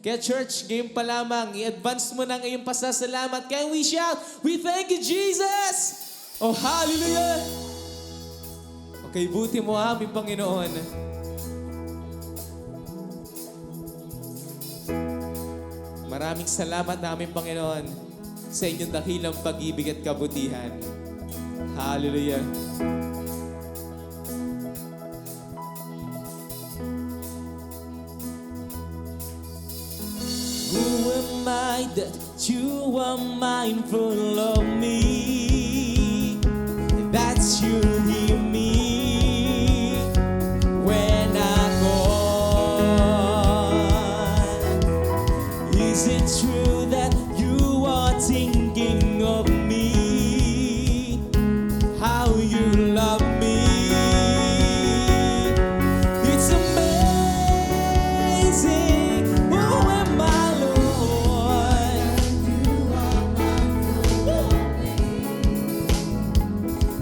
Kaya church, game pa lamang, i-advance mo na ang iyong pasasalamat. Can we shout, we thank you, Jesus! Oh, hallelujah! Okay, buti mo aming Panginoon. Maraming salamat aming Panginoon sa inyong dakilang pag-ibig at kabutihan. Hallelujah! Who am I that you are mindful of me? That's you hear me when I call. Is it true that you are thinking of me? How you love me? It's amazing. Who am I, Lord?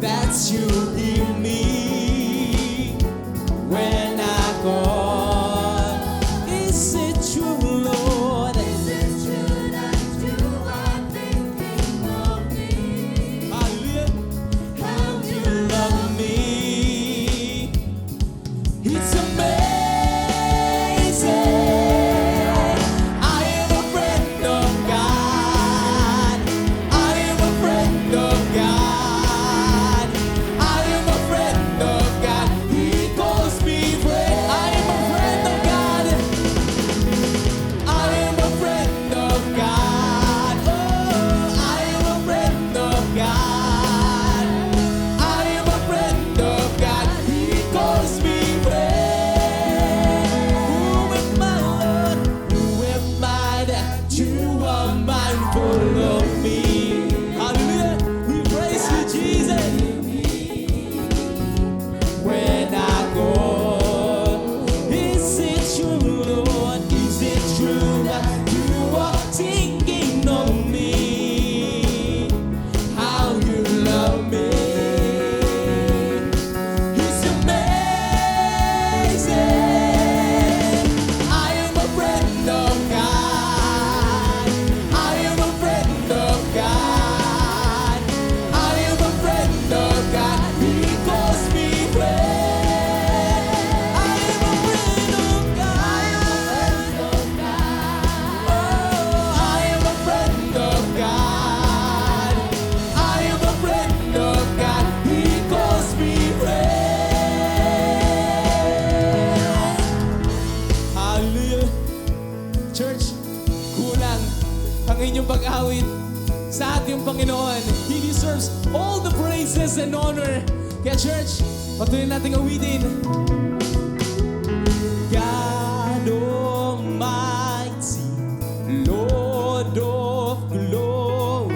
That's you hear me when I call. Is it true, Lord? Is it true that you are thinking of me? Hallelujah. How you Love me. It's amazing. I am a friend of God. I am a friend of God. I am a friend of God. He calls me friend. I am a friend of God. I am a friend of God. Oh, I am a friend of God. I am a friend of God. He calls me friend. Who am I, Lord? Who am I that you are mindful of me? Hallelujah. We praise you, Jesus. When I go, is it true, Lord? Is it true that you are thinking of me? How you love me? It's amazing. I am a friend of God. I am a friend of God. I am a friend of God. He calls me friend. I am a friend of God. Oh, I am a friend of God. I am a friend of God. He calls me friend. Hallelujah. Church, kulang ang inyong pag-awit sa ating Panginoon. He deserves all the praises and honor. Kaya church, patuloy nating awitin. God Almighty, Lord of glory,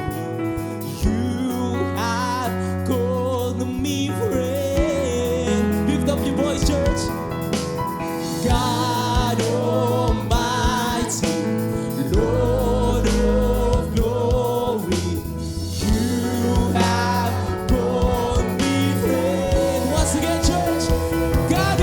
you have called me friend. Lift up your voice, church. God Almighty, Lord of glory, you have called me friend. Once again, church. God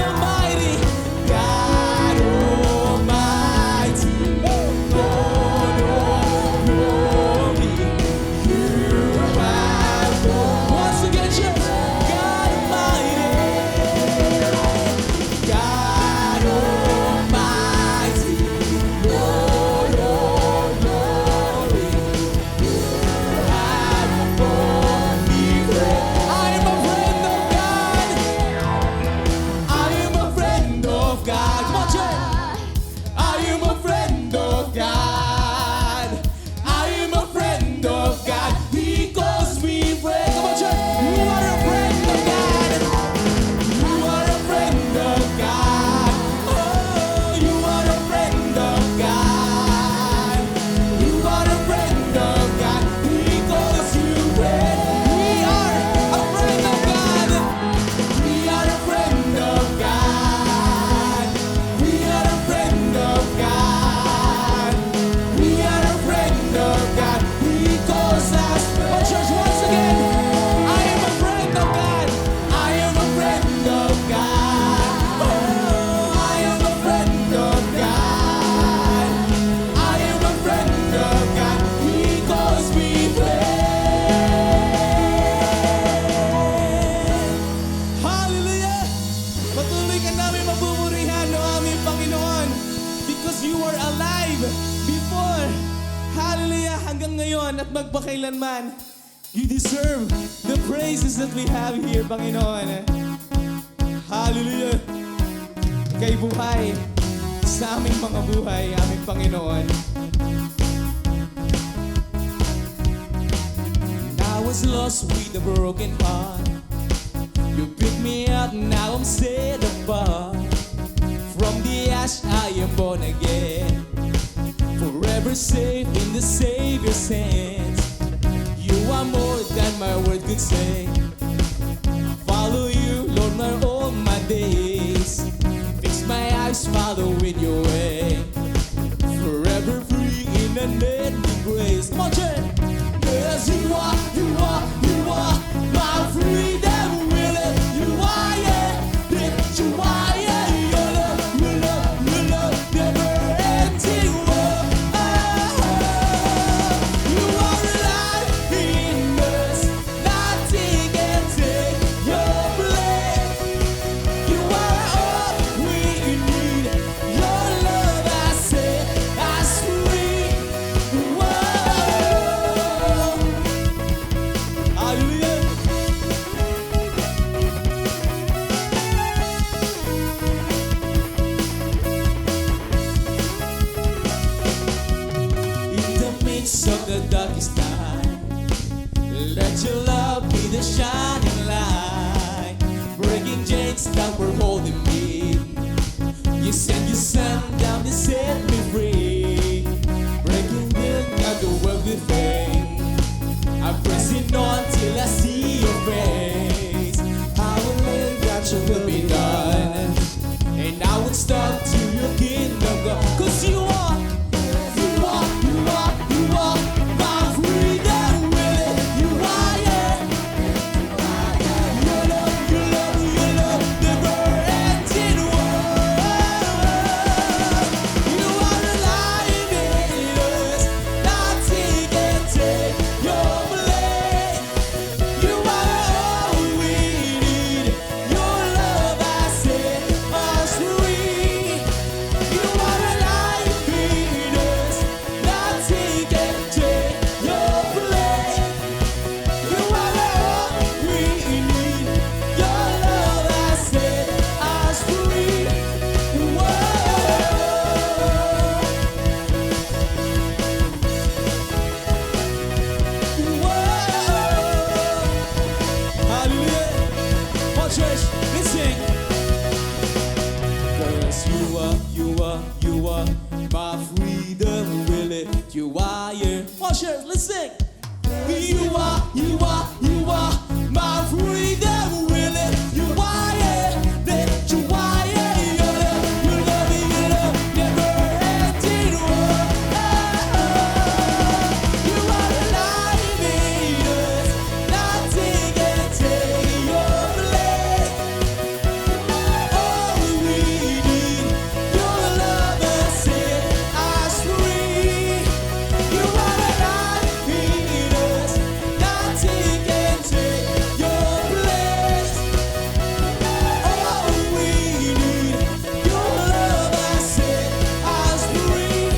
are alive before. Hallelujah, hanggang ngayon at magpakailanman. You deserve the praises that we have here, Panginoon. Hallelujah. Kay buhay sa aming mga buhay, aming Panginoon. I was lost with a broken heart. You picked me up, now I'm set apart. From the ash I am born again, forever safe in the Savior's hands. You are more than my word could say. I follow you, Lord, all my days. Fix my eyes, follow in your way. Forever free in an ending grace. Come on, Jen! Yes, you are my freedom, really. You are, yeah, you are, yeah. Your love, never ending. You are alive in us, nothing can take your place. You are all we need. Your love, I said, I sweet. Hallelujah. In the midst of the darkest night, let your love be the shining light, breaking chains that were holding me. You sent your son down to set me free, breaking down the world with faith. I'm pressing on till I see your face. I will live that your will be done, and I would stop to your kingdom come. 'Cause you are my freedom, really. You are, yeah. Your love, never ending. You are alive in us, nothing can take your place. You are all we need. Your love, I said, us free. You are alive in us, nothing can take your place. You are all we need. Your love, I said, us free. Hallelujah. Come on, church, let's sing. 'Cause you are my freedom, really. You are, yeah. Come on, church, let's sing. You are my freedom, really. You are, yeah. That you are, yeah. Your love, never ending. You are alive in us, nothing can take your place. All we need, your love has set us free. You are alive in us, nothing can take your place. All we need, your love has set us free.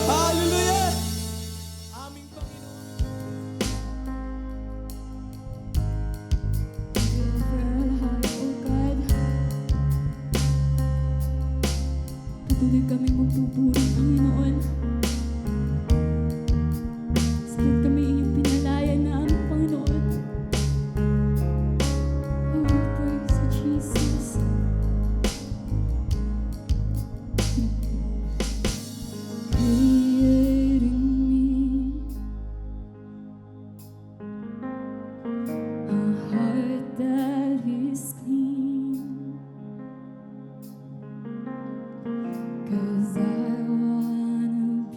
Hallelujah! Aming Panginoon. Patuloy kaming magpupuri, Panginoon. Sapagkat kami iyong pinalaya namin, Panginoon. Oh, praise you, Jesus. Create in me a heart that is clean. 'Cause I wanna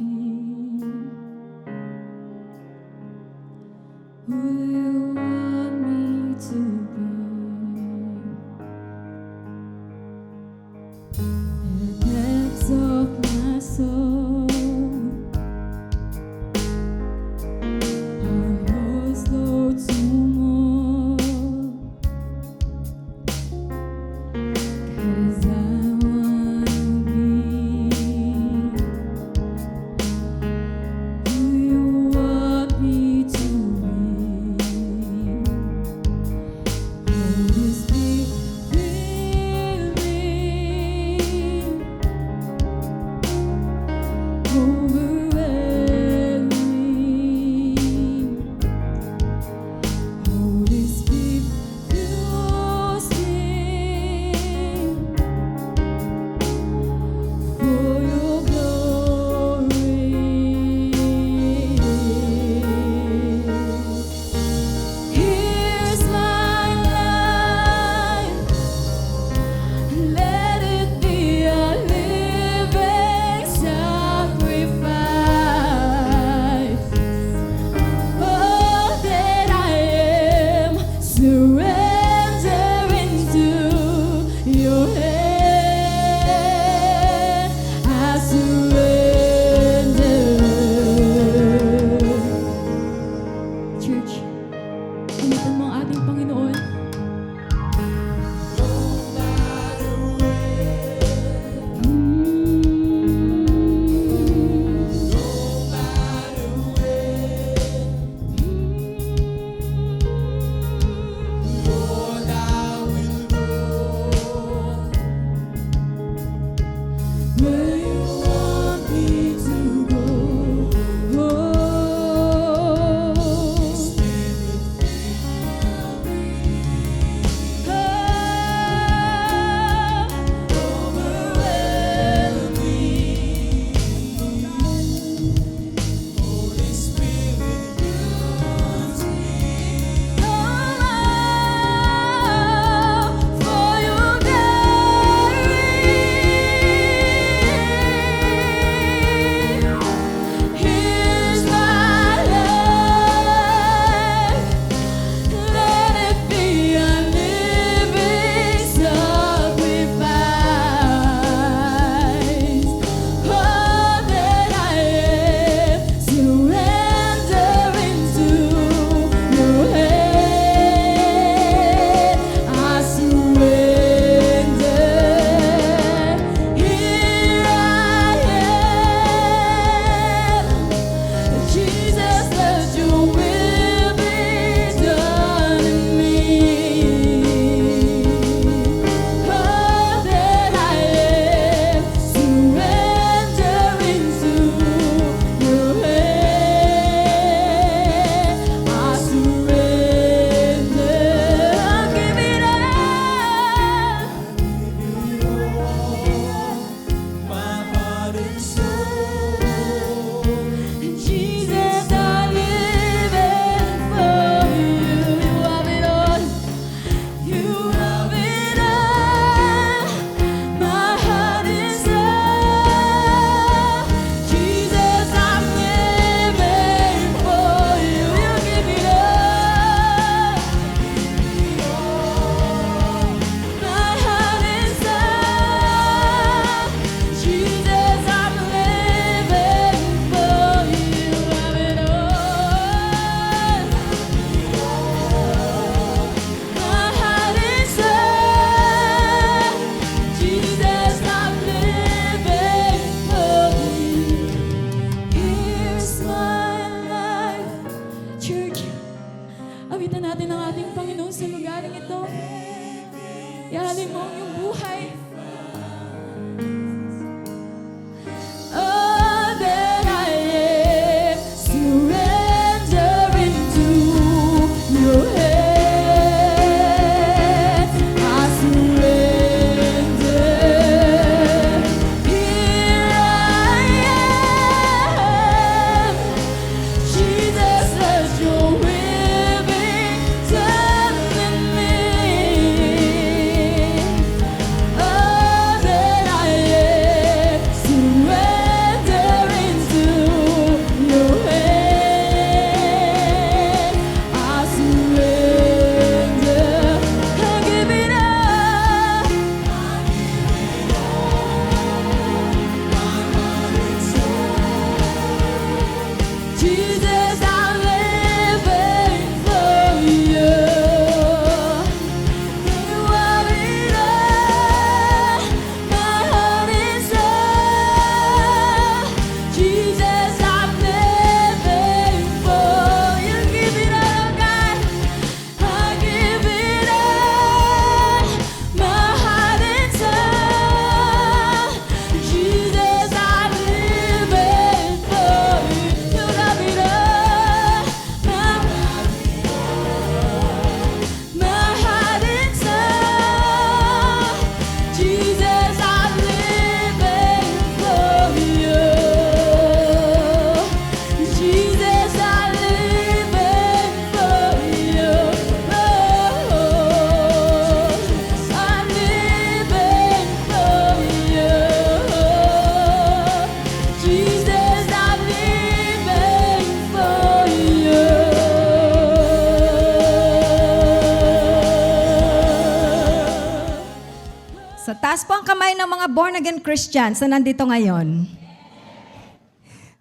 Taas po ang kamay ng mga born-again Christians na nandito ngayon.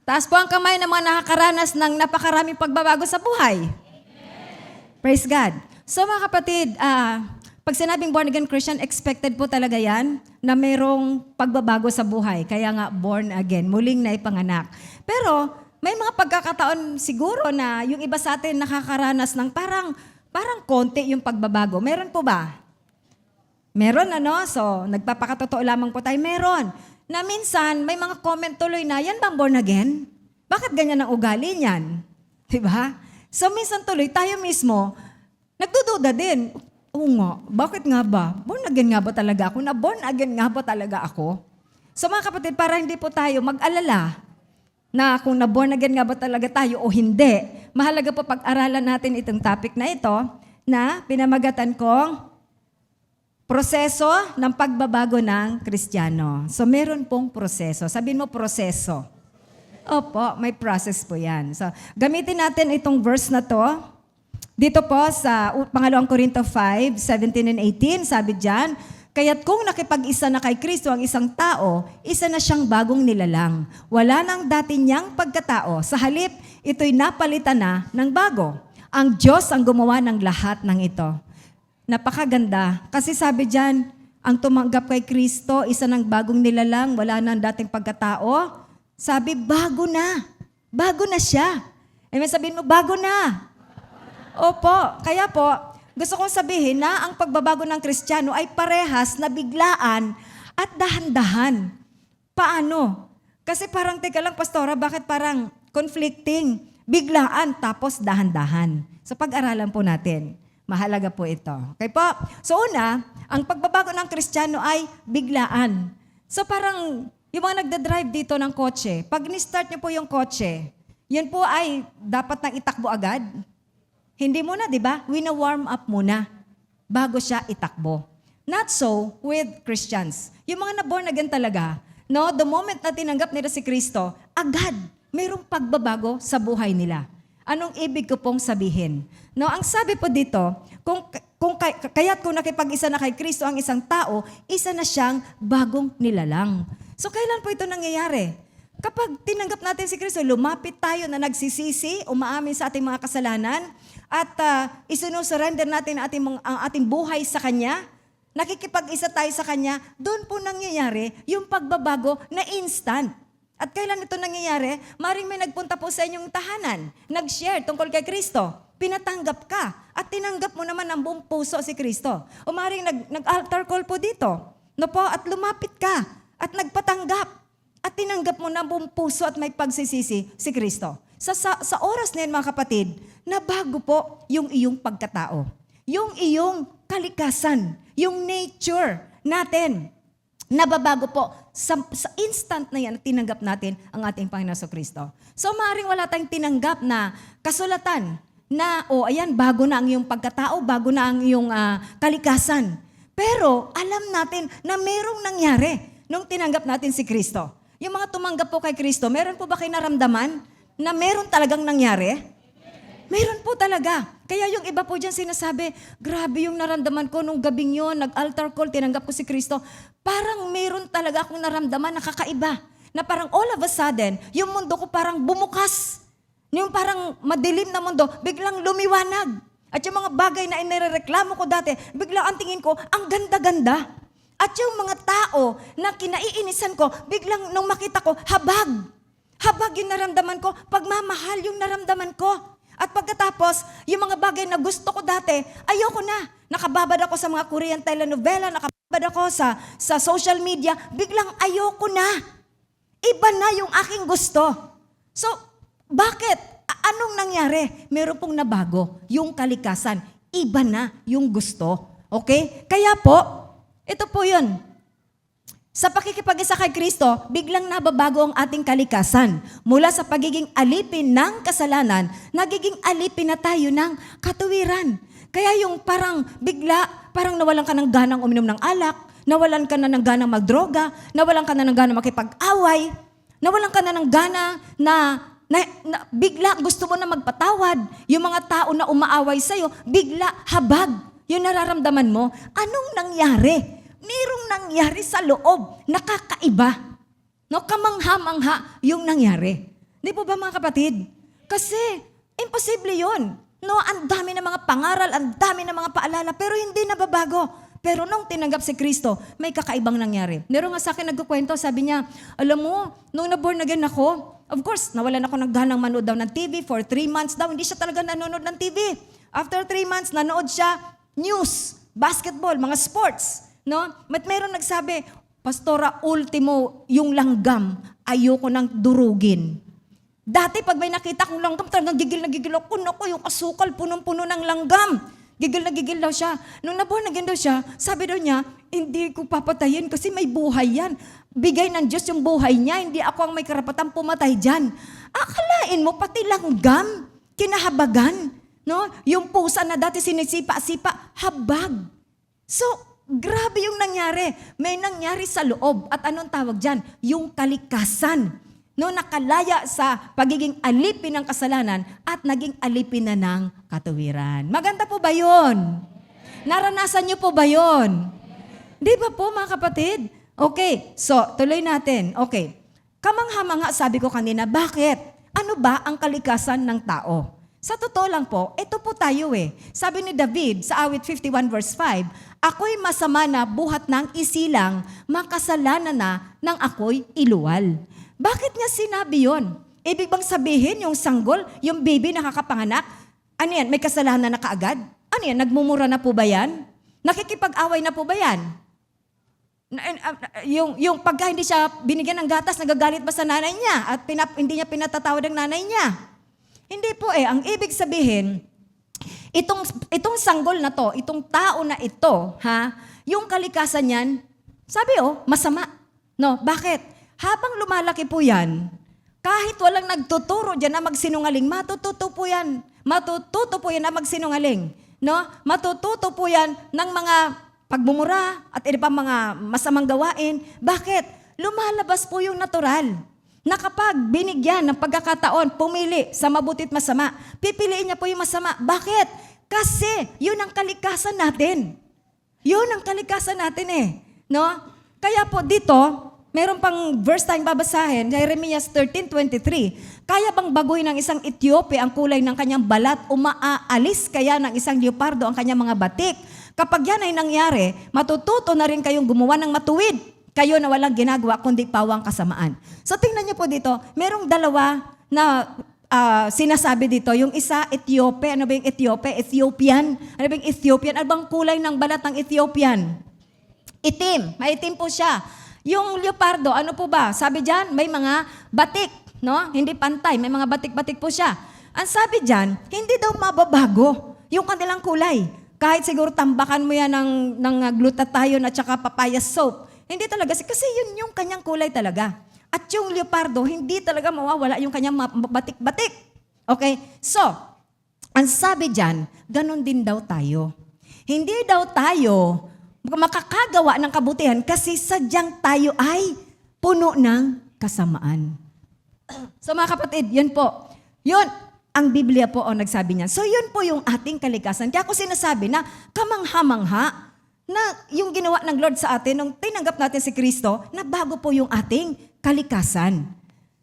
Taas po ang kamay ng mga nakakaranas ng napakaraming pagbabago sa buhay. Praise God. So mga kapatid, pag sinabing born-again Christian, expected po talaga yan na mayroong pagbabago sa buhay. Kaya nga, born again, muling naipanganak. Pero may mga pagkakataon siguro na yung iba sa atin nakakaranas ng parang konti yung pagbabago. Meron po ba? Meron So, nagpapakatotoo lamang po tayo. Meron. Na minsan, may mga comment tuloy na, yan bang born again? Bakit ganyan ang ugali niyan? Diba? So, minsan tuloy, tayo mismo, nagdududa din. Oo nga, bakit nga ba? Born again nga ba talaga ako? Na born again nga ba talaga ako? So mga kapatid, para hindi po tayo mag-alala na kung na born again nga ba talaga tayo o hindi, mahalaga po pag-aralan natin itong topic na ito na pinamagatan kong proseso ng pagbabago ng Kristiyano. So, meron pong proseso. Sabihin mo, proseso. Opo, may process po yan. So, gamitin natin itong verse na to. Dito po sa pangalawang Korinto 5, 17 and 18, sabi dyan, kaya't kung nakipag-isa na kay Kristo ang isang tao, isa na siyang bagong nilalang. Wala nang dati niyang pagkatao. Sa halip, ito'y napalitan na ng bago. Ang Diyos ang gumawa ng lahat ng ito. Napakaganda. Kasi sabi dyan, ang tumanggap kay Kristo, isa ng bagong nilalang, wala nang dating pagkatao. Sabi, bago na. Bago na siya. May sabihin mo, bago na. Opo. Kaya po, gusto kong sabihin na ang pagbabago ng Kristiyano ay parehas na biglaan at dahan-dahan. Paano? Kasi parang, teka lang, Pastora, bakit parang conflicting? Biglaan tapos dahan-dahan. So pag-aralan po natin. Mahalaga po ito. Okay po? So una, ang pagbabago ng Kristiyano ay biglaan. So parang yung mga nagda-drive dito ng kotse, pag ni-start niyo po yung kotse, yun po ay dapat nang itakbo agad. Hindi muna, di ba? Wina-warm up muna bago siya itakbo. Not so with Christians. Yung mga na-born again talaga, no, the moment na tinanggap nila si Kristo, agad mayroong pagbabago sa buhay nila. Anong ibig ko pong sabihin? No, ang sabi po dito, kaya't kung nakipag-isa na kay Kristo ang isang tao, isa na siyang bagong nilalang. So kailan po ito nangyayari? Kapag tinanggap natin si Kristo, lumapit tayo na nagsisisi, umaamin sa ating mga kasalanan, at isinusurrender natin ang ating buhay sa Kanya, nakikipag-isa tayo sa Kanya, doon po nangyayari yung pagbabago na instant. At kailan ito nangyayari? Maring may nagpunta po sa inyong tahanan, nag-share tungkol kay Kristo, pinatanggap ka, at tinanggap mo naman ng buong puso si Kristo. O maring nag-altar call po dito, no po, at lumapit ka, at nagpatanggap, at tinanggap mo ng buong puso at may pagsisisi si Kristo. Sa oras na yan, mga kapatid, nabago po yung iyong pagkatao, yung iyong kalikasan, yung nature natin. Nababago po sa instant na yan na tinanggap natin ang ating Panginoon Kristo. So maaaring wala tayong tinanggap na kasulatan na, ayan, bago na ang iyong pagkatao, bago na ang iyong kalikasan. Pero alam natin na merong nangyari nung tinanggap natin si Kristo. Yung mga tumanggap po kay Kristo, meron po ba kayo naramdaman na meron talagang nangyari? Meron po talaga. Kaya yung iba po dyan sinasabi, grabe yung naramdaman ko nung gabing yun, nag-altar call, tinanggap ko si Kristo. Parang meron talaga akong naramdaman na kakaiba. Na parang all of a sudden, yung mundo ko parang bumukas. Yung parang madilim na mundo, biglang lumiwanag. At yung mga bagay na inireklamo ko dati, biglang ang tingin ko, ang ganda-ganda. At yung mga tao na kinaiinisan ko, biglang nung makita ko, habag. Habag yung naramdaman ko, pagmamahal yung naramdaman ko. At pagkatapos, yung mga bagay na gusto ko dati, ayoko na. Nakababad ako sa mga Korean telenovela, nakababad ako sa social media, biglang ayoko na. Iba na yung aking gusto. So, bakit? Anong nangyari? Meron pong nabago, yung kalikasan. Iba na yung gusto. Okay? Kaya po, ito po yun. Sa pakikipag-isa kay Kristo, biglang nababago ang ating kalikasan. Mula sa pagiging alipin ng kasalanan, nagiging alipin na tayo ng katuwiran. Kaya yung parang parang nawalan ka ng ganang uminom ng alak, nawalan ka na ng ganang magdroga, nawalan ka na ng ganang makipag-away, nawalan ka na ng gana na bigla gusto mo na magpatawad. Yung mga tao na umaaway sa'yo, bigla habag yung nararamdaman mo. Anong nangyari? Merong nangyari sa loob, nakakaiba. No, kamangha-mangha yung nangyari. Di po ba mga kapatid? Kasi, imposible yun. No, ang dami ng mga pangaral, ang dami ng mga paalala, pero hindi nababago. Pero nung tinanggap si Kristo, may kakaibang nangyari. Meron nga sa akin nagkukwento, sabi niya, alam mo, nung na-born again ako, of course, nawalan ako ng ganang manood daw ng TV for 3 months daw. Hindi siya talaga nanonood ng TV. After 3 months, nanood siya news, basketball, mga sports. No? At meron nagsabi, Pastora, ultimo, yung langgam, ayoko nang durugin. Dati pag may nakita kong langgam, talagang gigil na gigil ako. Naku, yung asukal, punong-puno ng langgam. Gigil na gigil daw siya. Nung naborn again daw siya, sabi daw niya, hindi ko papatayin kasi may buhay yan. Bigay ng Diyos yung buhay niya, hindi ako ang may karapatang pumatay dyan. Akalain mo, pati langgam, kinahabagan. No? Yung pusa na dati sinisipa-sipa, habag. So, grabe yung nangyari. May nangyari sa loob. At anong tawag dyan? Yung kalikasan. No, nakalaya sa pagiging alipin ng kasalanan at naging alipin na ng katuwiran. Maganda po ba yun? Naranasan niyo po ba yun? Di ba po mga kapatid? Okay, so tuloy natin. Okay, kamangha-mangha sabi ko kanina, bakit? Ano ba ang kalikasan ng tao? Sa totoo lang po, ito po tayo eh. Sabi ni David sa awit 51 verse 5, ako'y masama na buhat ng isilang, makasalanan na ng ako'y iluwal. Bakit niya sinabi yon? Ibig bang sabihin yung sanggol, yung baby nakakapanganak, ano yan, may kasalanan na kaagad? Ano yan, nagmumura na po ba yan? Nakikipag-away na po ba yan? Yung pagka hindi siya binigyan ng gatas, nagagalit ba sa nanay niya at hindi niya pinatatawad ang nanay niya? Hindi po eh. Ang ibig sabihin, itong sanggol na to, itong tao na ito, yung kalikasan niyan, sabi masama. No, bakit? Habang lumalaki po yan, kahit walang nagtuturo dyan na magsinungaling, matututo po yan. Matututo po yan na magsinungaling. No? Matututo po yan ng mga pagmumura at iba pang mga masamang gawain. Bakit? Lumalabas po yung natural. Na kapag binigyan ng pagkakataon, pumili sa mabuti at masama, pipiliin niya po yung masama. Bakit? Kasi yun ang kalikasan natin. Yun ang kalikasan natin eh. No? Kaya po dito, meron pang verse tayong babasahin, Jeremiah 13:23. Kaya bang baguhin ng isang Ethiopia ang kulay ng kanyang balat o maaalis kaya ng isang leopardo ang kanyang mga batik? Kapag yan ay nangyari, matututo na rin kayong gumawa ng matuwid. Kayo na walang ginagawa kundi pawang kasamaan. So tingnan niyo po dito, merong dalawa na sinasabi dito. Yung isa, Ethiopia. Ano ba yung Ethiopia? Ethiopian. Ano ba yung Ethiopian? Ano bang kulay ng balat ng Ethiopian? Itim. Maitim po siya. Yung leopardo, ano po ba? Sabi dyan, may mga batik, no? Hindi pantay, may mga batik-batik po siya. Ang sabi dyan, hindi daw mababago yung kanilang kulay. Kahit siguro tambakan mo yan ng glutathione at saka papaya soap. Hindi talaga, kasi yun yung kanyang kulay talaga. At yung leopardo, hindi talaga mawawala yung kanyang batik-batik. Okay? So, ang sabi dyan, ganun din daw tayo. Hindi daw tayo makakagawa ng kabutihan kasi sadyang tayo ay puno ng kasamaan. So mga kapatid, yun po. Yun, ang Biblia po ang nagsabi niya. So yun po yung ating kalikasan. Kaya ako sinasabi na kamangha-mangha na yung ginawa ng Lord sa atin nung tinanggap natin si Kristo, na bago po yung ating kalikasan.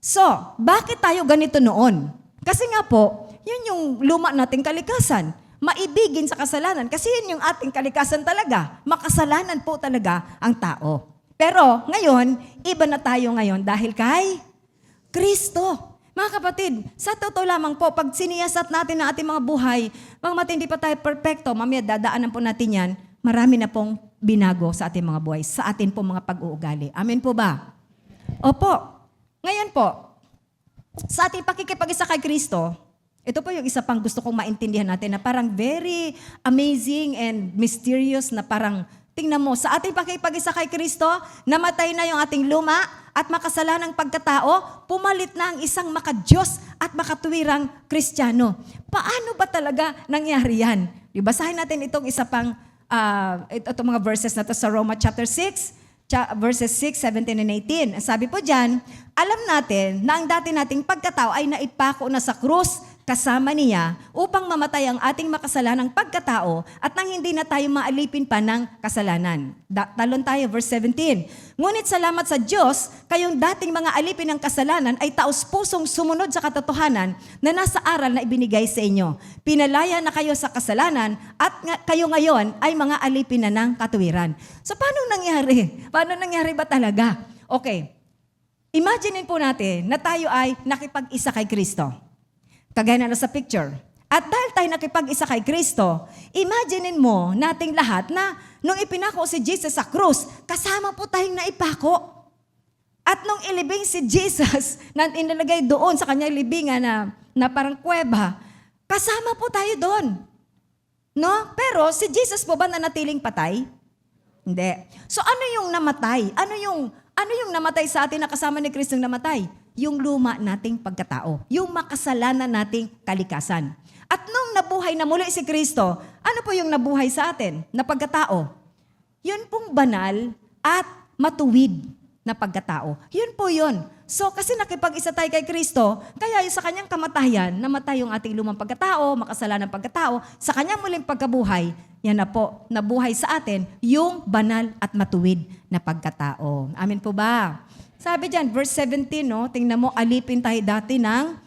So, bakit tayo ganito noon? Kasi nga po, yun yung luma nating kalikasan. Maibigin sa kasalanan. Kasi yun yung ating kalikasan talaga. Makasalanan po talaga ang tao. Pero ngayon, iba na tayo ngayon dahil kay Kristo. Mga kapatid, sa totoo lamang po, pag siniyasat natin ang ating mga buhay, pag matindi pa tayo perfecto, mamaya dadaanan po natin yan, marami na pong binago sa ating mga buhay, sa ating pong mga pag-uugali. Amen po ba? Opo. Ngayon po, sa ating pakikipag-isa kay Kristo, ito po yung isa pang gusto kong maintindihan natin na parang very amazing and mysterious na parang, tingnan mo, sa ating pakikipag-isa kay Kristo, namatay na yung ating luma at makasalanang pagkatao, pumalit na ang isang makadiyos at makatuwirang Kristiyano. Paano ba talaga nangyari yan? Basahin natin itong isa pang, itong mga verses na to sa Roma chapter 6, verses 6, 17, and 18. Sabi po dyan, alam natin na ang dati nating pagkatao ay naipako na sa krus kasama niya upang mamatay ang ating makasalanang pagkatao at nang hindi na tayo maalipin pa ng kasalanan. Talon tayo, verse 17. Ngunit salamat sa Diyos, kayong dating mga alipin ng kasalanan ay taos-pusong sumunod sa katotohanan na nasa aral na ibinigay sa inyo. Pinalaya na kayo sa kasalanan at kayo ngayon ay mga alipin na ng katuwiran. So paano nangyari? Paano nangyari ba talaga? Okay, imagine po natin na tayo ay nakipag-isa kay Kristo. Kagaya na sa picture. At dahil tayo nakipag-isa kay Kristo, imaginein mo nating lahat na nung ipinako si Jesus sa krus, kasama po tayong naipako. At nung ilibing si Jesus, na inilagay doon sa kanyang libingan na parang kuweba, kasama po tayo doon. No? Pero si Jesus po ba nanatiling patay? Hindi. So ano yung namatay? Ano yung namatay sa atin na kasama ni Kristo namatay? Yung luma nating pagkatao, yung makasalanan nating kalikasan. At nung nabuhay na muli si Kristo, ano po yung nabuhay sa atin na pagkatao? Yun pong banal at matuwid na pagkatao. Yun po yun. So kasi nakipag-isa tayo kay Kristo, kaya sa kanyang kamatayan, namatay yung ating lumang pagkatao, makasalanang pagkatao, sa kanyang muling pagkabuhay, yan na po, nabuhay sa atin yung banal at matuwid na pagkatao. Amin po ba? Sabi dyan, verse 17, no? Tingnan mo, alipin tayo dati ng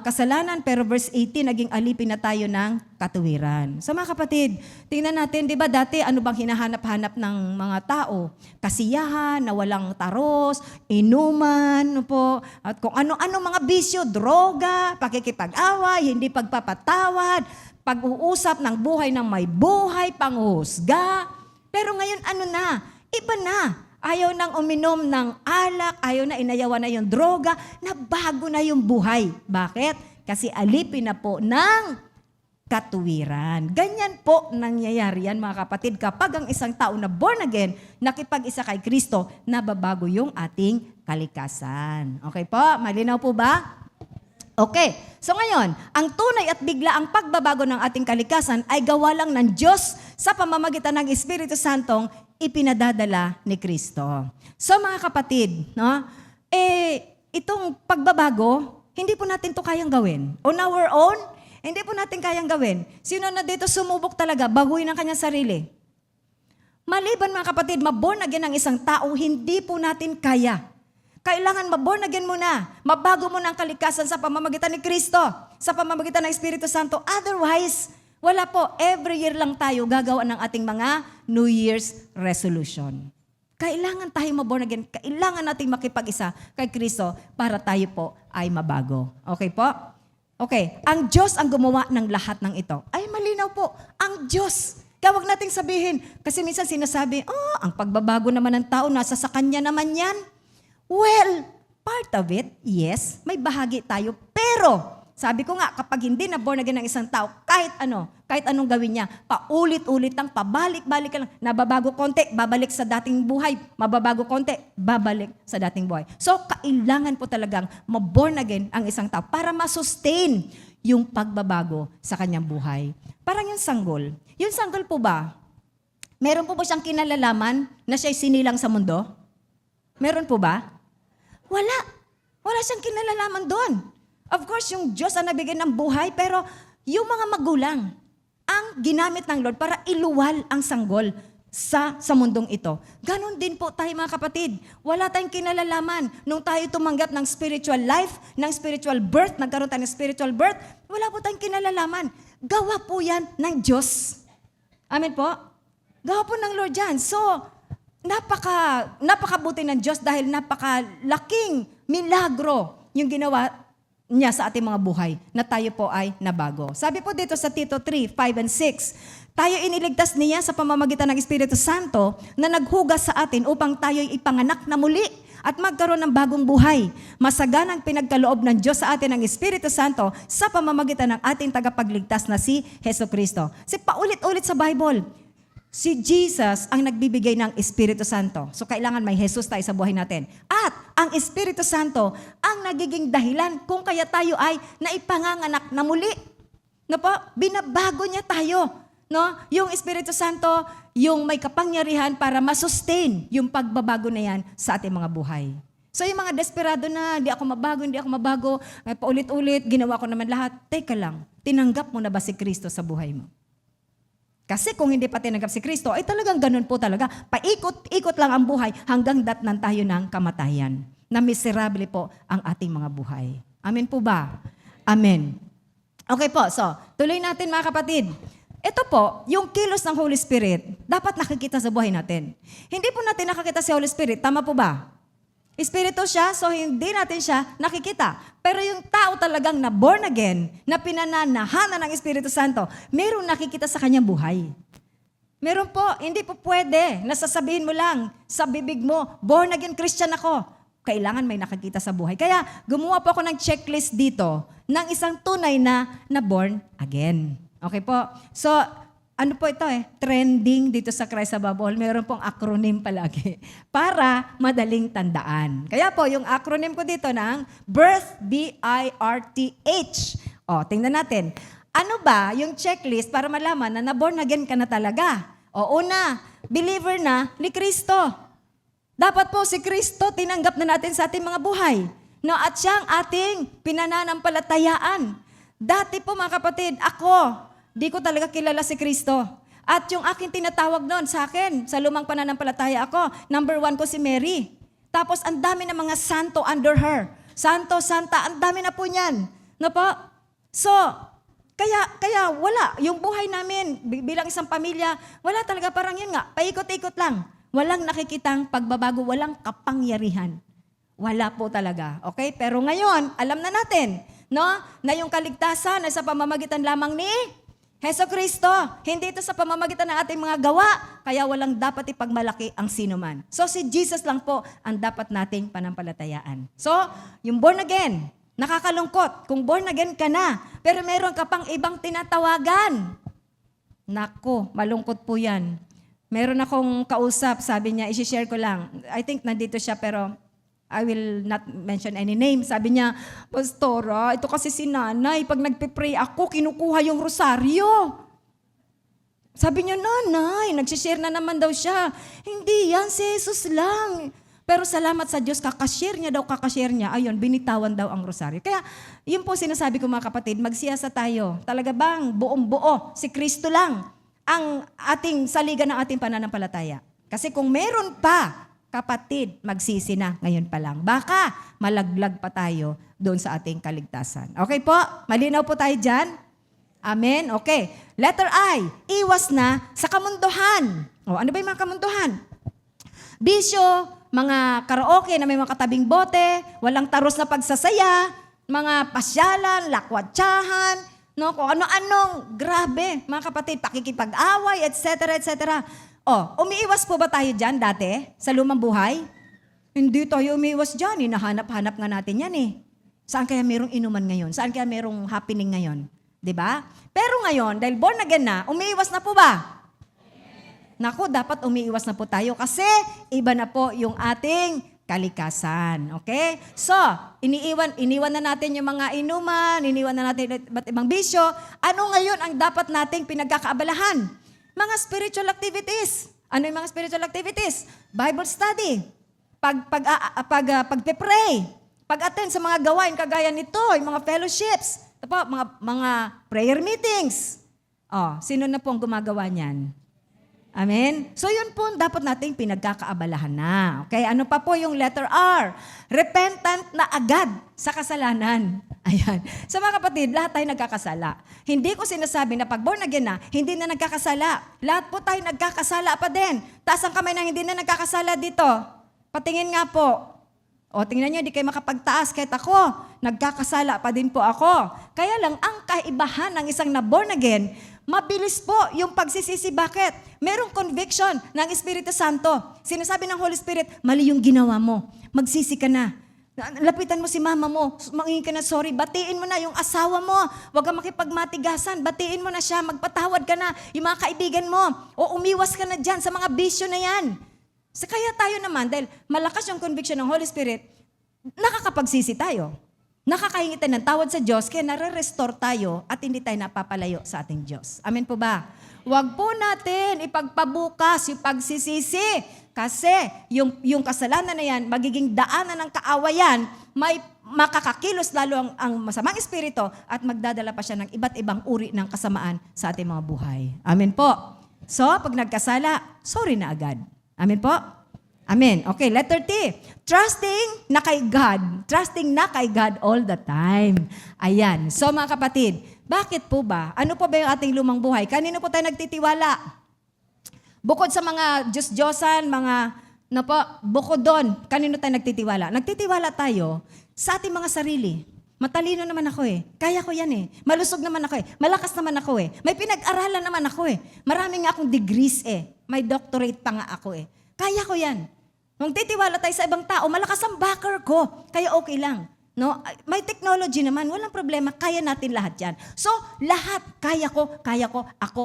kasalanan, pero verse 18, naging alipin na tayo ng katuwiran. So mga kapatid, tingnan natin, di ba dati, ano bang hinahanap-hanap ng mga tao? Kasiyahan, na walang taros, inuman, no po, at kung ano-ano mga bisyo, droga, pakikipag-away, hindi pagpapatawad, pag-uusap ng buhay ng may buhay, panghuhusga. Pero ngayon, ano na? Iba na. Ayaw nang uminom ng alak, ayaw na inayawan na yung droga, nabago na yung buhay. Bakit? Kasi alipin na po ng katuwiran. Ganyan po nangyayari yan mga kapatid kapag ang isang tao na born again, nakipag-isa kay Kristo, nababago yung ating kalikasan. Okay po? Malinaw po ba? Okay. So ngayon, ang tunay at bigla ang pagbabago ng ating kalikasan ay gawa lang ng Diyos sa pamamagitan ng Espiritu Santong ipinadadala ni Kristo. So mga kapatid, no? Itong pagbabago, hindi po natin to kayang gawin. On our own, hindi po natin kayang gawin. Sino na dito sumubok talaga, baguhin ang kanyang sarili? Maliban mga kapatid, maborn again ang isang tao, hindi po natin kaya. Kailangan maborn again muna. Mabago mo ng kalikasan sa pamamagitan ni Kristo, sa pamamagitan ng Espiritu Santo. Otherwise, wala po. Every year lang tayo gagawa ng ating mga New Year's resolution. Kailangan tayo maborn again. Kailangan nating makipag-isa kay Kristo para tayo po ay mabago. Okay po? Okay. Ang Diyos ang gumawa ng lahat ng ito. Ay, malinaw po. Ang Diyos. Kaya huwag nating sabihin. Kasi minsan sinasabi, ang pagbabago naman ng tao, nasa sa Kanya naman yan. Well, part of it, yes, may bahagi tayo. Pero, sabi ko nga, kapag hindi na born again ng isang tao, kahit anong gawin niya, paulit-ulit lang, pabalik-balik lang, nababago konti, babalik sa dating buhay, mababago konti, babalik sa dating buhay. So, kailangan po talagang ma-born again ang isang tao para ma-sustain yung pagbabago sa kanyang buhay. Parang yung sanggol. Yung sanggol po ba, meron po ba siyang kinalalaman na siya'y sinilang sa mundo? Meron po ba? Wala. Wala siyang kinalalaman doon. Of course, yung Diyos ang nabigay ng buhay, pero yung mga magulang ang ginamit ng Lord para iluwal ang sanggol sa mundong ito. Ganon din po tayo mga kapatid. Wala tayong kinalalaman. Nung tayo tumanggap ng spiritual life, ng spiritual birth, nagkaroon tayo ng spiritual birth, wala po tayong kinalalaman. Gawa po yan ng Diyos. Amen po? Gawa po ng Lord yan. So, napakabuti ng Diyos dahil napakalaking milagro yung ginawa niya sa ating mga buhay na tayo po ay nabago. Sabi po dito sa Tito 3, 5 and 6, tayo iniligtas niya sa pamamagitan ng Espiritu Santo na naghugas sa atin upang tayo ipanganak na muli at magkaroon ng bagong buhay. Masaganang pinagkaloob ng Diyos sa atin ng Espiritu Santo sa pamamagitan ng ating tagapagligtas na si Jesucristo. Kasi paulit-ulit sa Bible, si Jesus ang nagbibigay ng Espiritu Santo. So kailangan may Jesus tayo sa buhay natin. At ang Espiritu Santo ang nagiging dahilan kung kaya tayo ay naipanganganak na muli. No po? Binabago niya tayo. No? Yung Espiritu Santo, yung may kapangyarihan para masustain yung pagbabago na yan sa ating mga buhay. So yung mga desperado na, hindi ako mabago, paulit-ulit, ginawa ko naman lahat. Teka lang, tinanggap mo na ba si Kristo sa buhay mo? Kasi kung hindi pa tinanggap si Kristo, ay talagang ganun po talaga. Paikot-ikot lang ang buhay hanggang datnan tayo ng kamatayan. Na miserable po ang ating mga buhay. Amen po ba? Amen. Okay po, so tuloy natin mga kapatid. Ito po, yung kilos ng Holy Spirit, dapat nakikita sa buhay natin. Hindi po natin nakikita si Holy Spirit, tama po ba? Espiritu siya, so hindi natin siya nakikita. Pero yung tao talagang na born again, na pinananahanan ng Espiritu Santo, merong nakikita sa kanyang buhay. Meron po, hindi po pwede, nasasabihin mo lang sa bibig mo, born again Christian ako. Kailangan may nakikita sa buhay. Kaya gumawa po ako ng checklist dito ng isang tunay na born again. Okay po? So, ano po ito trending dito sa Christ Above All, meron pong acronym palagi para madaling tandaan. Kaya po, yung acronym ko dito ng BIRTH, B-I-R-T-H. O, tingnan natin. Ano ba yung checklist para malaman na born again ka na talaga? O, una, believer na ni Kristo. Dapat po si Kristo tinanggap na natin sa ating mga buhay. No, at siya ang ating pinananampalatayaan. Dati po mga kapatid, di ko talaga kilala si Kristo. At yung aking tinatawag noon sa akin, sa lumang pananampalataya ako, number 1 ko si Mary. Tapos ang dami na mga santo under her. Santo, santa, ang dami na po niyan. No po? So, kaya wala. Yung buhay namin bilang isang pamilya, wala talaga, parang yun nga, paikot-ikot lang. Walang nakikitang pagbabago, walang kapangyarihan. Wala po talaga. Okay? Pero ngayon, alam na natin, no, na yung kaligtasan ay sa pamamagitan lamang ni Hesus Kristo. Hindi ito sa pamamagitan ng ating mga gawa, kaya walang dapat ipagmalaki ang sinuman. So si Jesus lang po ang dapat nating panampalatayaan. So, yung born again, nakakalungkot kung born again ka na, pero meron ka pang ibang tinatawagan. Nako, malungkot po yan. Meron akong kausap, sabi niya, isi-share ko lang. I think nandito siya, pero I will not mention any name. Sabi niya, Pastora, ito kasi si nanay, pag nagpipray ako, kinukuha yung rosaryo. Sabi niya, nanay, nagsishare na naman daw siya. Hindi yan, si Jesus lang. Pero salamat sa Diyos, kakashare niya. Ayun, binitawan daw ang rosaryo. Kaya, yun po sinasabi ko mga kapatid, magsiyasa tayo. Talaga bang buong-buo, si Kristo lang ang ating saligan ng ating pananampalataya. Kasi kung meron pa, kapatid, magsisi na ngayon pa lang. Baka malaglag pa tayo doon sa ating kaligtasan. Okay po? Malinaw po tayo dyan? Amen? Okay. Letter I, iwas na sa kamunduhan. O, ano ba yung mga kamunduhan? Bisyo, mga karaoke na may mga katabing bote, walang taros na pagsasaya, mga pasyalan, lakwatsahan, no, kung ano-anong, grabe, mga kapatid, pakikipag-away, etc., etc., umiiwas po ba tayo dyan dati sa lumang buhay? Hindi tayo umiiwas dyan. Hinahanap-hanap nga natin yan eh. Saan kaya merong inuman ngayon? Saan kaya merong happening ngayon? Diba? Pero ngayon, dahil born again na, umiiwas na po ba? Naku, dapat umiiwas na po tayo kasi iba na po yung ating kalikasan. Okay? So, iniwan na natin yung mga inuman, iniwan na natin iba't ibang bisyo. Ano ngayon ang dapat nating pinagkakaabalahan? Mga spiritual activities. Ano yung mga spiritual activities? Bible study. Pagpe-pray. Pag-attend sa mga gawain kagaya nito, yung mga fellowships. Ito po, mga prayer meetings. Sino na po ang gumagawa niyan? Amen? So yun po dapat nating pinagkakaabalahan na. Okay, ano pa po yung letter R? Repentant na agad sa kasalanan. Ayan. So mga kapatid, lahat tayo nagkakasala. Hindi ko sinasabi na pag born again na, hindi na nagkakasala. Lahat po tayo nagkakasala pa din. Taas ang kamay na hindi na nagkakasala dito. Patingin nga po. Tingnan nyo, di kayo makapagtaas. Kahit ako, nagkakasala pa din po ako. Kaya lang, ang kaibahan ng isang na born again, mabilis po yung pagsisisi. Bakit? Merong conviction ng Espiritu Santo. Sinasabi ng Holy Spirit, mali yung ginawa mo. Magsisi ka na. Lapitan mo si mama mo. Mangingi ka na sorry. Batiin mo na yung asawa mo. Huwag kang makipagmatigasan. Batiin mo na siya. Magpatawad ka na. Yung mga kaibigan mo. O umiwas ka na dyan sa mga bisyo na yan. So kaya tayo naman, dahil malakas yung conviction ng Holy Spirit, nakakapagsisi tayo. Nakakahingi tayo ng tawad sa Diyos, kaya nare-restore tayo at hindi tayo napapalayo sa ating Diyos. Amen po ba? Huwag po natin ipagpabukas yung pagsisisi Kasi yung kasalanan na yan, magiging daanan ng kaawayan, may makakakilos lalo ang masamang espiritu at magdadala pa siya ng iba't ibang uri ng kasamaan sa ating mga buhay. Amen po. So, pag nagkasala, sorry na agad. Amen po? Amen. Okay, letter T. Trusting na kay God. Trusting na kay God all the time. Ayan. So, mga kapatid, bakit po ba? Ano po ba yung ating lumang buhay? Kanino po tayo nagtitiwala? Bukod sa mga Diyos-Diyosan, bukod doon, kanino tayo nagtitiwala? Nagtitiwala tayo sa ating mga sarili. Matalino naman ako eh. Kaya ko yan eh. Malusog naman ako eh. Malakas naman ako eh. May pinag-aralan naman ako eh. Marami nga akong degrees eh. May doctorate pa nga ako eh. Kaya ko yan. Nung titiwala tayo sa ibang tao, malakas ang backer ko. Kaya okay lang. No? May technology naman, walang problema. Kaya natin lahat yan. So, lahat, kaya ko,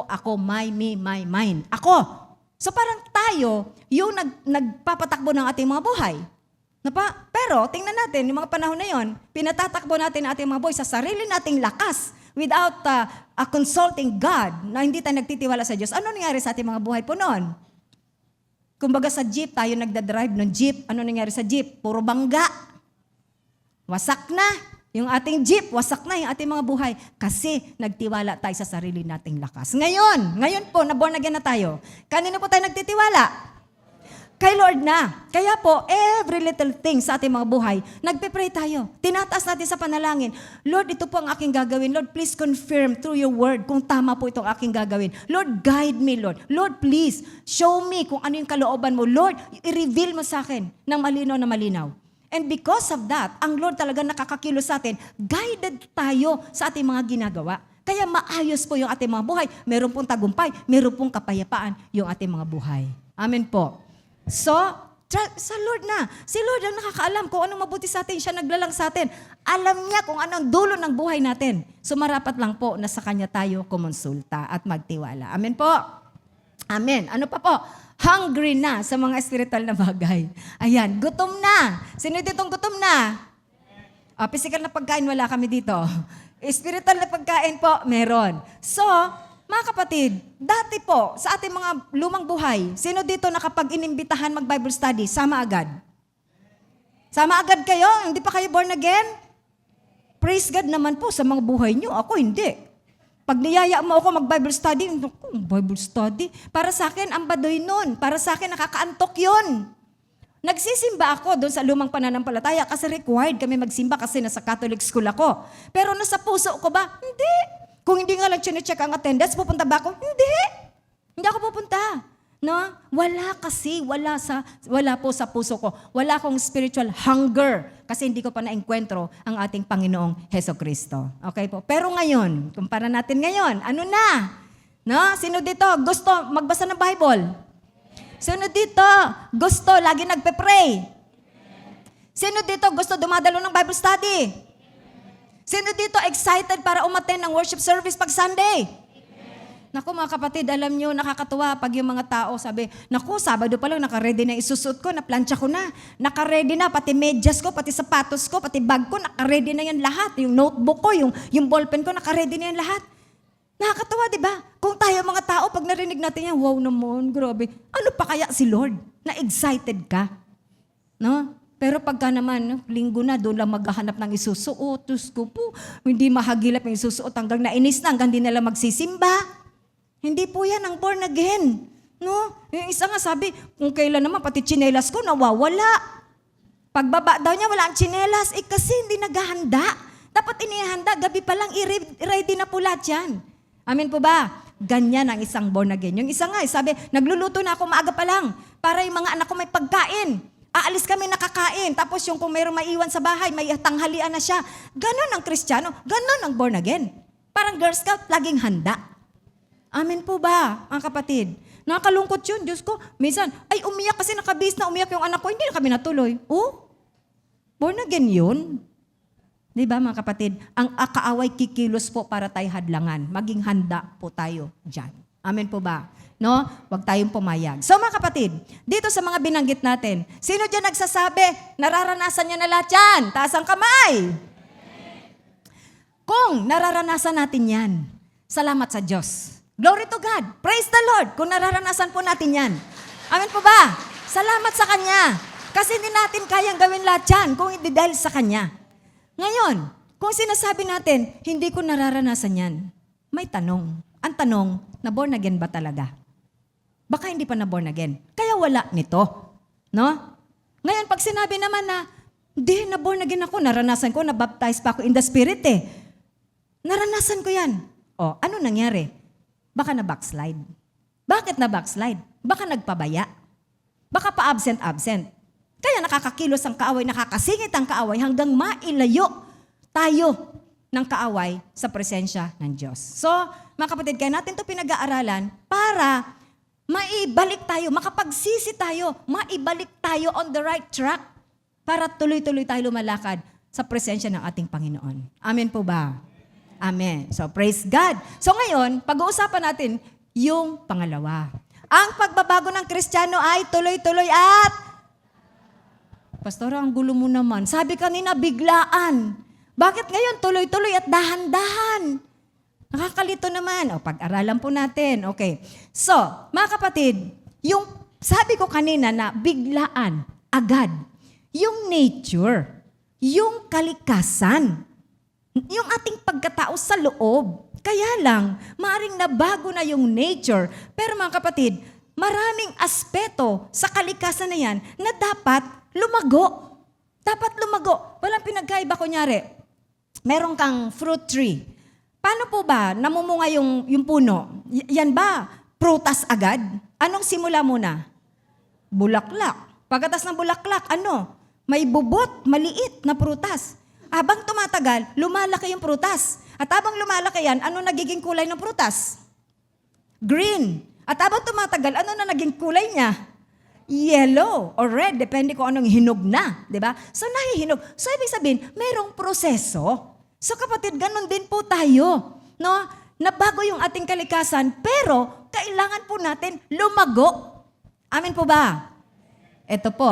ako, my, me, my, mine. Ako. So parang tayo, yung nagpapatakbo ng ating mga buhay. Pero tingnan natin, yung mga panahon na yon, pinatatakbo natin ang ating mga buhay sa sarili nating lakas without consulting God na hindi tayo nagtitiwala sa Diyos. Ano nangyari sa ating mga buhay po noon? Kumbaga sa jeep, tayo nagdadrive ng jeep. Ano nangyari sa jeep? Puro bangga. Wasak na. Yung ating jeep, wasak na yung ating mga buhay kasi nagtiwala tayo sa sarili nating lakas. Ngayon po, na born again na tayo. Kanino po tayo nagtitiwala? Kay Lord na. Kaya po, every little thing sa ating mga buhay, nagpe-pray tayo. Tinataas natin sa panalangin. Lord, ito po ang aking gagawin. Lord, please confirm through your word kung tama po itong aking gagawin. Lord, guide me, Lord. Lord, please, show me kung ano yung kalooban mo. Lord, i-reveal mo sa akin ng malinaw na malinaw. And because of that, ang Lord talaga nakakakilos sa atin, guided tayo sa ating mga ginagawa. Kaya maayos po yung ating mga buhay. Meron pong tagumpay, meron pong kapayapaan yung ating mga buhay. Amen po. So, sa Lord na. Si Lord ang nakakaalam kung anong mabuti sa atin. Siya naglalang sa atin. Alam niya kung anong dulo ng buhay natin. So, marapat lang po na sa Kanya tayo kumonsulta at magtiwala. Amen po. Amen. Ano pa po? Hungry na sa mga spiritual na bagay. Ayan, gutom na. Sino ditong gutom na? Physical na pagkain, wala kami dito. Spiritual na pagkain po, meron. So, mga kapatid, dati po, sa ating mga lumang buhay, sino dito nakapag-inimbitahan mag-Bible study? Sama agad. Sama agad kayo? Hindi pa kayo born again? Praise God naman po sa mga buhay nyo. Ako hindi. Pag niyaya mo ako mag-Bible study, Bible study? Para sa akin, ang badoy nun. Para sa akin, nakakaantok yun. Nagsisimba ako doon sa lumang pananampalataya kasi required kami magsimba kasi nasa Catholic school ako. Pero nasa puso ko ba? Hindi. Kung hindi nga lang chinecheck ang attendance, pupunta ba ako? Hindi. Hindi ako pupunta. No? Wala po sa puso ko. Wala akong spiritual hunger kasi hindi ko pa naengkwentro ang ating Panginoong Hesukristo. Okay po? Pero ngayon, kumpara natin ngayon, ano na? No? Sino dito gusto magbasa ng Bible? Sino dito gusto lagi nagpe-pray? Sino dito gusto dumadalo ng Bible study? Sino dito excited para umattend ng worship service pag Sunday? Naku mga kapatid, alam nyo, nakakatuwa pag yung mga tao sabi, naku, Sabado pa lang, naka-ready na isusuot ko, na-plancha ko na, naka-ready na, pati medyas ko, pati sapatos ko, pati bag ko, naka-ready na yan lahat. Yung notebook ko, yung ballpen ko, naka-ready na yan lahat. Nakakatuwa, di ba? Kung tayo mga tao, pag narinig natin yan, wow naman, grabe. Ano pa kaya si Lord? Na-excited ka? No? Pero pagka naman, linggo na, doon lang maghahanap ng isusuot. Diyos ko po, hindi mahagilap yung isusuot hanggang nainis na, hanggang di nila magsisimba. Hindi po yan ang born again. No? Yung isa nga sabi, kung kailan naman, pati tsinelas ko nawawala. Pagbaba daw niya, wala ang tsinelas. Kasi hindi naghahanda. Dapat inihanda, gabi pa lang, i-ready na po lahat yan. Amen po ba? Ganyan ang isang born again. Yung isa nga, sabi, nagluluto na ako maaga pa lang para yung mga anak ko may pagkain. Aalis kami nakakain. Tapos yung kung mayroong maiwan sa bahay, may tanghalian na siya. Ganon ang Kristiyano. Ganon ang born again. Parang Girl Scout, laging handa. Amen po ba, mga kapatid? Nakakalungkot yun, Diyos ko. Minsan, ay umiyak kasi nakabis na umiyak yung anak ko, hindi na kami natuloy. Oh, born again yun. Di ba mga kapatid? Ang kaaway kikilos po para tayo hadlangan. Maging handa po tayo dyan. Amen po ba? No? Huwag tayong pumayag. So mga kapatid, dito sa mga binanggit natin, sino dyan nagsasabi, nararanasan niya na lahat yan? Taas ang kamay. Kung nararanasan natin yan, salamat sa Diyos. Glory to God. Praise the Lord kung nararanasan po natin yan. Amen po ba? Salamat sa Kanya. Kasi hindi natin kayang gawin lahat yan kung hindi dahil sa Kanya. Ngayon, kung sinasabi natin, hindi ko nararanasan yan, may tanong. Ang tanong, na born again ba talaga? Baka hindi pa na born again. Kaya wala nito. No? Ngayon, pag sinabi naman na, hindi, na born again ako, naranasan ko, nabaptize pa ako in the Spirit eh. Naranasan ko yan. O, ano nangyari? Baka na backslide. Bakit na backslide? Baka nagpabaya. Baka pa-absent. Kaya nakakakilos ang kaaway, nakakasingit ang kaaway hanggang mailayo tayo ng kaaway sa presensya ng Diyos. So, mga kapatid, kaya natin ito pinag-aaralan para maibalik tayo, makapagsisi tayo, maibalik tayo on the right track para tuloy-tuloy tayo lumalakad sa presensya ng ating Panginoon. Amen po ba? Amen. So, praise God. So, ngayon, pag-uusapan natin yung pangalawa. Ang pagbabago ng Kristiyano ay tuloy-tuloy at Pastor, ang gulo mo naman. Sabi kanina, biglaan. Bakit ngayon tuloy-tuloy at dahan-dahan? Nakakalito naman. O, pag-aralan po natin. Okay. So, mga kapatid, yung sabi ko kanina na biglaan, agad, yung nature, yung kalikasan, yung ating pagkatao sa loob. Kaya lang, maaring nabago na yung nature. Pero mga kapatid, maraming aspeto sa kalikasan na yan na dapat lumago. Dapat lumago. Walang pinagkaiba. Kunyari, meron kang fruit tree. Paano po ba namumunga yung puno? Yan ba prutas agad? Anong simula muna? Bulaklak. Pagkatas ng bulaklak, ano? May bubot, maliit na prutas. Habang tumatagal, lumalaki yung prutas. At habang lumalaki yan, ano nagiging kulay ng prutas? Green. At habang tumatagal, ano na naging kulay niya? Yellow or red, depende kung anong hinog na, di ba? So, nahihinog. So, ibig sabihin, merong proseso. So, kapatid, ganun din po tayo. No? Nabago yung ating kalikasan, pero kailangan po natin lumago. Amin po ba? Ito po.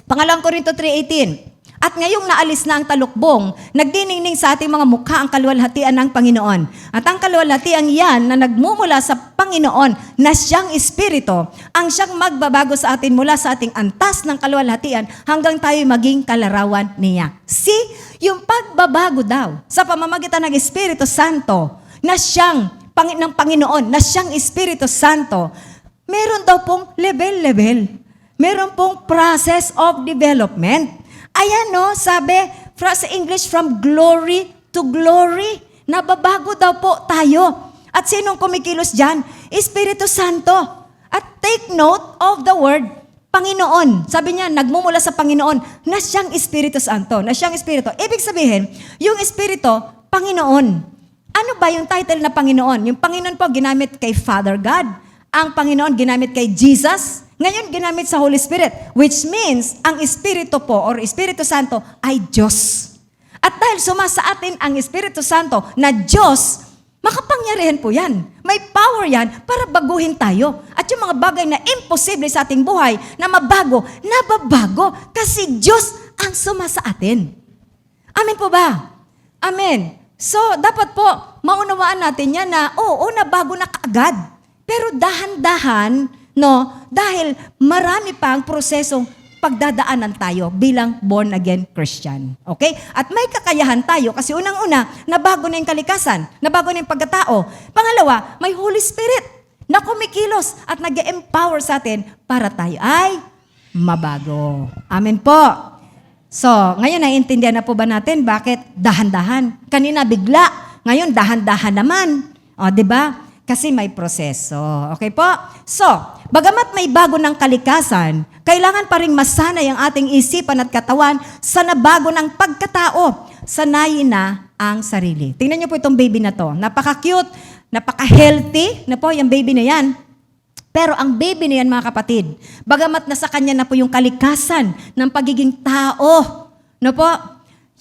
Pangalang Korinto 3:18. At ngayong naalis na ang talukbong, nagdiningning sa ating mga mukha ang kaluwalhatian ng Panginoon. At ang kaluwalhatian yan na nagmumula sa Panginoon na siyang Espiritu, ang siyang magbabago sa atin mula sa ating antas ng kaluwalhatian hanggang tayo maging kalarawan niya. See, yung pagbabago daw sa pamamagitan ng Espiritu Santo na siyang ng Panginoon, na siyang Espiritu Santo, meron daw pong level. Meron pong process of development. Ayan no, sabi sa English, from glory to glory. Nababago daw po tayo. At sinong kumikilos dyan? Espiritu Santo. At take note of the word Panginoon. Sabi niya, nagmumula sa Panginoon na siyang Espiritu Santo, na siyang Espiritu. Ibig sabihin, yung Espiritu, Panginoon. Ano ba yung title na Panginoon? Yung Panginoon po ginamit kay Father God. Ang Panginoon ginamit kay Jesus. Ngayon, ginamit sa Holy Spirit, which means, ang Espiritu po, or Espiritu Santo, ay Diyos. At dahil sumasa atin ang Espiritu Santo na Diyos, makapangyarihan po yan. May power yan para baguhin tayo. At yung mga bagay na imposible sa ating buhay na mabago, nababago kasi Diyos ang sumasa atin. Amen po ba? Amen. So, dapat po, maunawaan natin yan na, oo, nabago na kaagad. Pero dahan-dahan, no, dahil marami pa ang prosesong pagdadaanan tayo bilang born-again Christian. Okay? At may kakayahan tayo kasi unang-una, nabago na yung kalikasan, nabago na yung pagkatao. Pangalawa, may Holy Spirit na kumikilos at nag-empower sa atin para tayo ay mabago. Amen po. So, ngayon naiintindihan na po ba natin bakit dahan-dahan? Kanina bigla, ngayon dahan-dahan naman. O, di ba? Kasi may proseso. Okay po? So, bagamat may bago ng kalikasan, kailangan pa rin masanay ang ating isipan at katawan sa nabago ng pagkatao. Sanayin na ang sarili. Tingnan niyo po itong baby na to. Napaka-cute, napaka-healthy na po yung baby na yan. Pero ang baby na yan, mga kapatid, bagamat nasa kanya na po yung kalikasan ng pagiging tao, no po,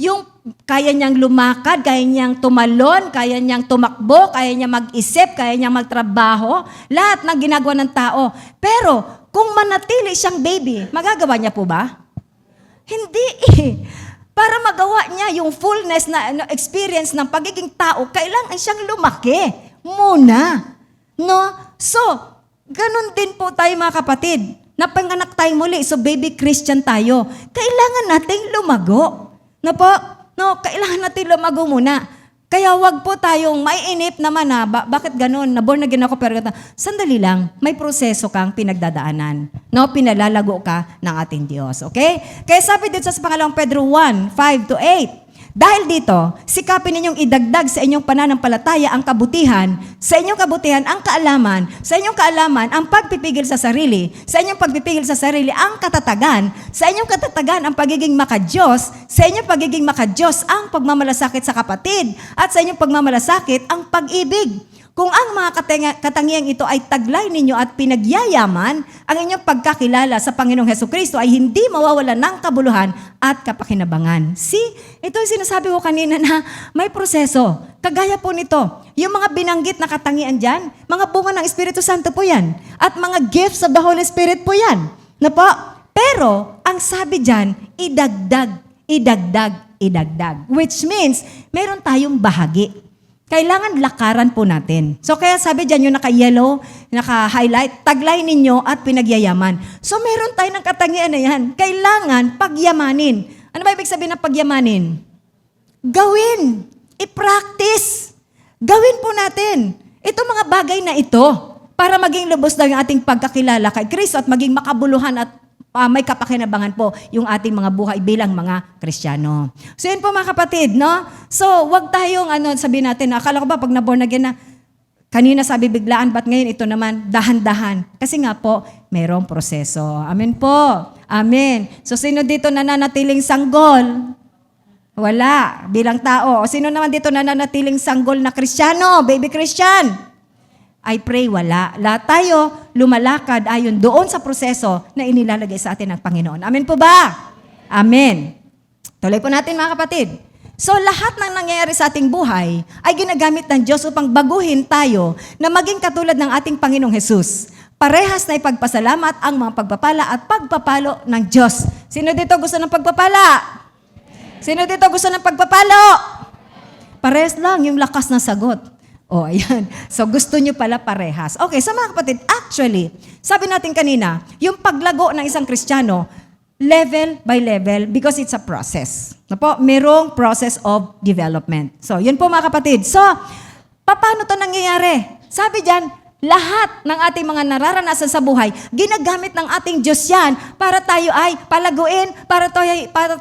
yung kaya niyang lumakad, kaya niyang tumalon, kaya niyang tumakbo, kaya niyang mag-isip, kaya niyang magtrabaho, lahat ng ginagawa ng tao. Pero kung manatili siyang baby, magagawa niya po ba? Hindi eh. Para magawa niya yung fullness na experience ng pagiging tao, kailangan siyang lumaki muna. No? So, Ganon din po tayo mga kapatid. Napanganak tayo muli, so baby Christian tayo. Kailangan nating lumago. Na po? No, kailangan natin lumago muna. Kaya wag po tayong maiinip naman na, bakit ganon? Na-born again ako, pero sandali lang, may proseso kang pinagdadaanan. No, pinalalago ka ng ating Diyos. Okay? Kaya sabi dito sa pangalawang Pedro 1, 5-8, dahil dito, sikapin ninyong idagdag sa inyong pananampalataya ang kabutihan, sa inyong kabutihan ang kaalaman, sa inyong kaalaman ang pagpipigil sa sarili, sa inyong pagpipigil sa sarili ang katatagan, sa inyong katatagan ang pagiging makadiyos, sa inyong pagiging makadiyos ang pagmamalasakit sa kapatid, at sa inyong pagmamalasakit ang pag-ibig. Kung ang mga katangiang ito ay taglay ninyo at pinagyayaman, ang inyong pagkakilala sa Panginoong Hesukristo ay hindi mawawalan ng kabuluhan at kapakinabangan. See, ito yung sinasabi ko kanina na may proseso. Kagaya po nito, yung mga binanggit na katangian dyan, mga bunga ng Espiritu Santo po yan. At mga gifts of the Holy Spirit po yan. Na po? Pero, ang sabi dyan, idagdag. Which means, meron tayong bahagi. Kailangan lakaran po natin. So kaya sabi dyan yung naka-yellow, naka-highlight, taglay ninyo at pinagyayaman. So meron tayo ng katangian na yan. Kailangan pagyamanin. Ano ba ibig sabihin ng pagyamanin? Gawin. I-practice. Gawin po natin. Ito mga bagay na ito para maging lubos daw yung ating pagkakilala kay Kristo at maging makabuluhan at may kapakinabangan po yung ating mga buhay bilang mga Kristiyano. So yun po mga kapatid, no? So wag tayong sabihin natin, akala ko ba pag na-born again na, kanina sabi biglaan, ba't ngayon ito naman dahan-dahan? Kasi nga po, merong proseso. Amen po. Amen. So sino dito nananatiling sanggol? Wala. Bilang tao. O sino naman dito nananatiling sanggol na Kristiyano, baby Christian? I pray wala. Lahat tayo lumalakad ayon doon sa proseso na inilalagay sa atin ng Panginoon. Amen po ba? Amen. Tuloy po natin mga kapatid. So lahat ng nangyayari sa ating buhay ay ginagamit ng Diyos upang baguhin tayo na maging katulad ng ating Panginoong Hesus. Parehas na ipagpasalamat ang mga pagpapala at pagpapalo ng Diyos. Sino dito gusto ng pagpapala? Sino dito gusto ng pagpapalo? Parehas lang yung lakas ng sagot. Oh, ayan. So, gusto nyo pala parehas. Okay, so mga kapatid, actually, sabi natin kanina, yung paglago ng isang Kristiyano, level by level, because it's a process. Po, merong process of development. So, yun po mga kapatid. So, paano to nangyayari? Sabi dyan, lahat ng ating mga nararanasan sa buhay, ginagamit ng ating Diyos yan para tayo ay palaguin, para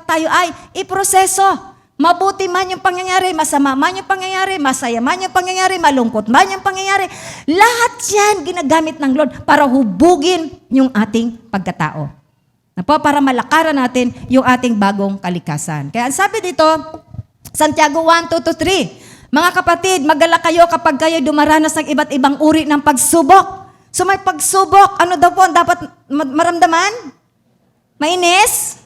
tayo ay iproseso. Mabuti man yung pangyayari, masama man yung pangyayari, masaya man yung pangyayari, malungkot man yung pangyayari. Lahat yan ginagamit ng Lord para hubugin yung ating pagkatao. Para malakaran natin yung ating bagong kalikasan. Kaya ang sabi dito, Santiago 1:2-3, mga kapatid, magalak kayo kapag kayo dumaranas ng iba't ibang uri ng pagsubok. So may pagsubok, ano daw po ang dapat maramdaman? Mainis?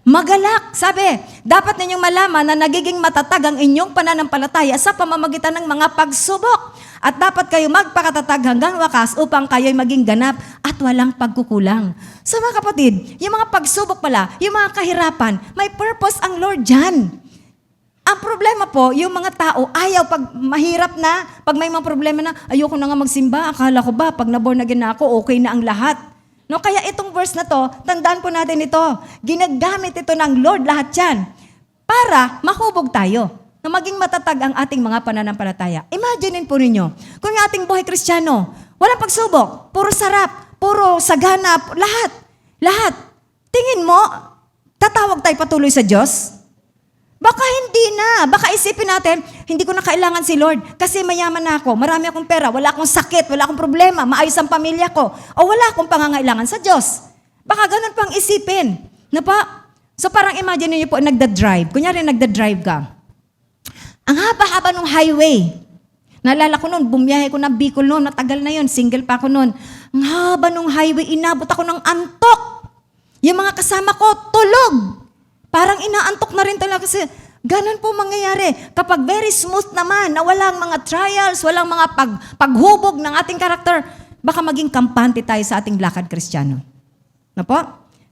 Magalak. Sabi, dapat ninyong malaman na nagiging matatag ang inyong pananampalataya sa pamamagitan ng mga pagsubok. At dapat kayo magpakatatag hanggang wakas upang kayo'y maging ganap at walang pagkukulang. So mga kapatid, yung mga pagsubok pala, yung mga kahirapan, may purpose ang Lord dyan. Ang problema po, yung mga tao, ayaw pag mahirap na, pag may mga problema na, ayoko na nga magsimba, akala ko ba, pag na-born again na ako, okay na ang lahat. No, kaya itong verse na to, tandaan po natin ito. Ginagamit ito ng Lord lahat yan para mahubog tayo na maging matatag ang ating mga pananampalataya. Imaginin po ninyo, kung yung ating buhay Kristiyano, walang pagsubok, puro sarap, puro sagana, lahat. Tingin mo, tatawag tayo patuloy sa Diyos? Baka hindi na. Baka isipin natin, hindi ko na kailangan si Lord kasi mayaman na ako, marami akong pera, wala akong sakit, wala akong problema, maayos ang pamilya ko, o wala akong pangangailangan sa Diyos. Baka ganun pang isipin. Na pa? So parang imagine niyo po, nagda-drive. Kunyari, nagda-drive ka. Ang haba-haba ng highway. Naalala ko noon, bumiyahe ko ng Bicol noon, matagal na yun, single pa ako noon. Ang haba ng highway, inabot ako ng antok. Yung mga kasama ko, tulog. Parang inaantok na rin talaga kasi ganun po mangyayari. Kapag very smooth naman, na walang mga trials, walang mga paghubog ng ating karakter, baka maging kampante tayo sa ating lakad Kristiyano. Na po?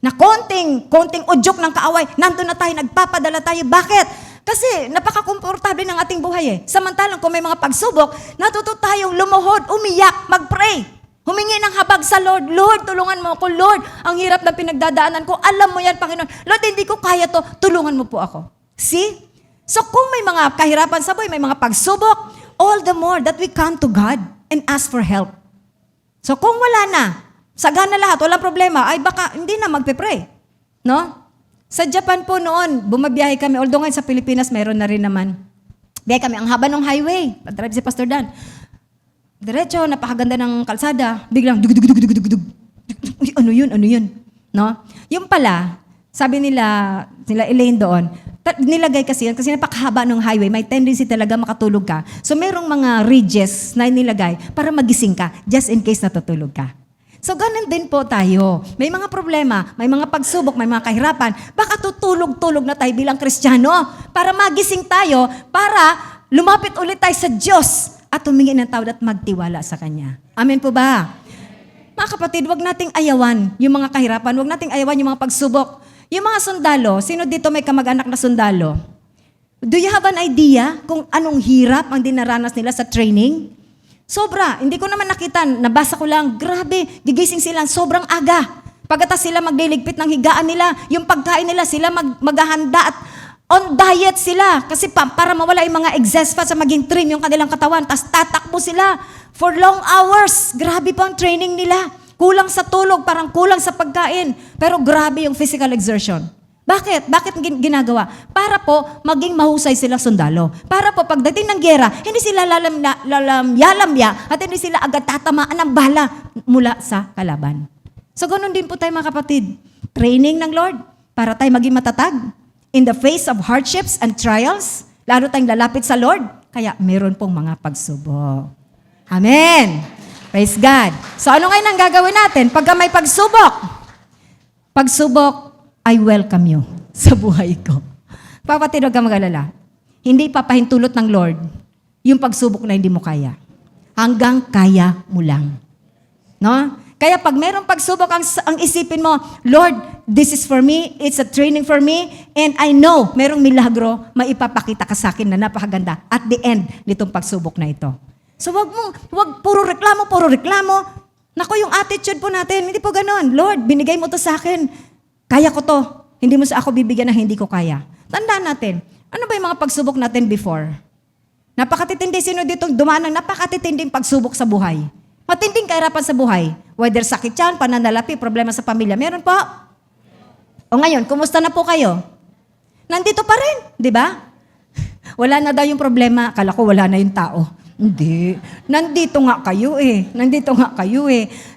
Na konting udyok ng kaaway, nandun na tayo, nagpapadala tayo. Bakit? Kasi napaka-komportable ng ating buhay eh. Samantalang kung may mga pagsubok, natuto tayong lumuhod, umiyak, mag-pray. Humingi ng habag sa Lord. Lord, tulungan mo ako. Lord, ang hirap na pinagdadaanan ko. Alam mo yan, Panginoon. Lord, hindi ko kaya to. Tulungan mo po ako. See? So kung may mga kahirapan sa buhay, may mga pagsubok, all the more that we come to God and ask for help. So kung wala na, sagana lahat, walang problema, ay baka hindi na magpe-pray. No? Sa Japan po noon, bumabiyahe kami. Although ngayon sa Pilipinas, mayroon na rin naman. Biyahe kami, ang haba ng highway. Pag-drive si Pastor Dan. Diretso, napakaganda ng kalsada. Biglang, dug. Ano yun? No? Yung pala, sabi nila Elaine doon, nilagay kasi napakahaba ng highway, may tendency talaga makatulog ka. So merong mga ridges na nilagay para magising ka, just in case natutulog ka. So ganun din po tayo. May mga problema, may mga pagsubok, may mga kahirapan. Baka tutulog-tulog na tayo bilang Kristiyano para magising tayo, para lumapit ulit tayo sa Diyos at humingi ng tawad at magtiwala sa Kanya. Amen po ba? Mga kapatid, wag nating ayawan yung mga kahirapan, wag nating ayawan yung mga pagsubok. Yung mga sundalo, sino dito may kamag-anak na sundalo? Do you have an idea kung anong hirap ang dinaranas nila sa training? Sobra. Hindi ko naman nakita, nabasa ko lang, grabe, gigising sila sobrang aga. Pagkatas sila magliligpit ng higaan nila, yung pagkain nila, sila maghahanda at on diet sila. Kasi para mawala yung mga excess fat sa maging trim yung kanilang katawan, tas tatakbo sila for long hours. Grabe po ang training nila. Kulang sa tulog, parang kulang sa pagkain. Pero grabe yung physical exertion. Bakit? Bakit ginagawa? Para po maging mahusay silang sundalo. Para po pagdating ng giyera, hindi sila lalamya at hindi sila agad tatamaan ng bala mula sa kalaban. So ganun din po tayo mga kapatid. Training ng Lord para tayo maging matatag in the face of hardships and trials. Lalo tayong lalapit sa Lord. Kaya meron pong mga pagsubok. Amen! Praise God. So ano ngayon ang gagawin natin? Pagka may pagsubok, I welcome you sa buhay ko. Kapatid, huwag kang mag-alala. Hindi papahintulot ng Lord yung pagsubok na hindi mo kaya. Hanggang kaya mo lang. No? Kaya pag mayroong pagsubok, ang isipin mo, Lord, this is for me, it's a training for me, and I know mayroong milagro, maipapakita ka sa akin na napakaganda at the end nitong pagsubok na ito. So wag puro reklamo. Naku, yung attitude po natin, hindi po ganoon. Lord, binigay mo to sa akin. Kaya ko to. Hindi mo sa ako bibigyan na hindi ko kaya. Tandaan natin, ano ba yung mga pagsubok natin before? Napakatitindi, sino dito dumaan ng napakatitinding pagsubok sa buhay? Matinding kahirapan sa buhay. Whether sakit yan, pananalapi, problema sa pamilya. Meron po? O ngayon, kumusta na po kayo? Nandito pa rin, di ba? Wala na daw yung problema. Akala ko wala na yung tao. Hindi. Nandito nga kayo eh.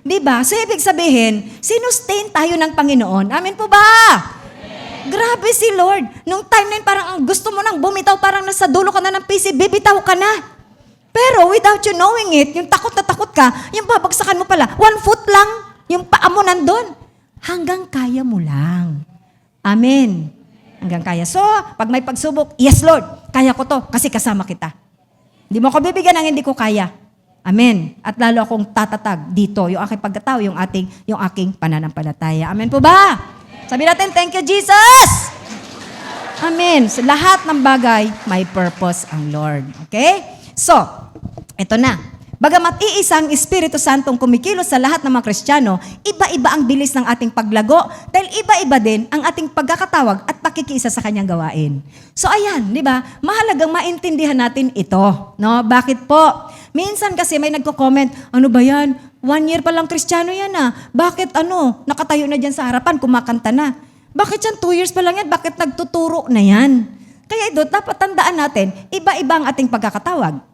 Di ba? So, ibig sabihin, sinustain tayo ng Panginoon. Amen po ba? Grabe si Lord. Nung time na yun, parang ang gusto mo nang bumitaw, parang nasa dulo ka na ng PC, bibitaw ka na. Pero without you knowing it, yung takot na takot ka, yung babagsakan mo pala, 1 foot lang, yung paa mo nandun. Hanggang kaya mo lang. Amen. Hanggang kaya. So, pag may pagsubok, yes Lord, kaya ko to kasi kasama kita. Hindi mo ako bibigyan ng hindi ko kaya. Amen. At lalo akong tatatag dito, yung aking pagkatao, yung aking pananampalataya. Amen po ba? Sabi natin, thank you, Jesus! Amen. So, lahat ng bagay, may purpose ang Lord. Okay? So, ito na. Bagamat iisang Espiritu Santong kumikilos sa lahat ng mga Kristiyano, iba-iba ang bilis ng ating paglago dahil iba-iba din ang ating pagkakatawag at pakikiisa sa kanyang gawain. So ayan, di ba? Mahalagang maintindihan natin ito. No? Bakit po? Minsan kasi may nagko-comment, ano ba yan? 1 year pa lang Kristiyano yan ah. Bakit nakatayo na dyan sa harapan, kumakanta na. Bakit yan 2 years pa lang yan? Bakit nagtuturo na yan? Kaya ito, dapat tandaan natin, iba-iba ang ating pagkakatawag.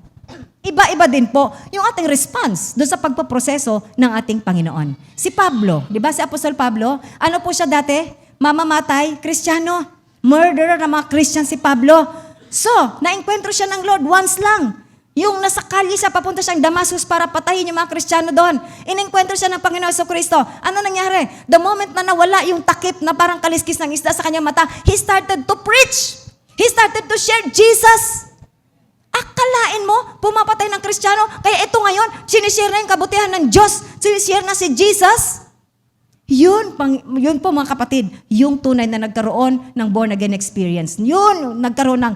Iba-iba din po yung ating response doon sa pagpaproseso ng ating Panginoon. Si Pablo, di ba si Apostol Pablo, ano po siya dati? Mamamatay, Kristiyano, murderer ng mga Christian si Pablo. So, naengkwentro siya ng Lord once lang. Yung nasa kalye siya, papunta siyang Damascus para patayin yung mga Kristiyano doon. Inengkwentro siya ng Panginoon Jesucristo. Ano nangyari? The moment na nawala yung takip na parang kaliskis ng isda sa kanyang mata, he started to preach. He started to share Jesus. Akalain mo, pumapatay ng Kristiyano, kaya ito ngayon, sinishare na yung kabutihan ng Diyos, sinishare na si Jesus. Yun po mga kapatid, yung tunay na nagkaroon ng born again experience. Yun, nagkaroon ng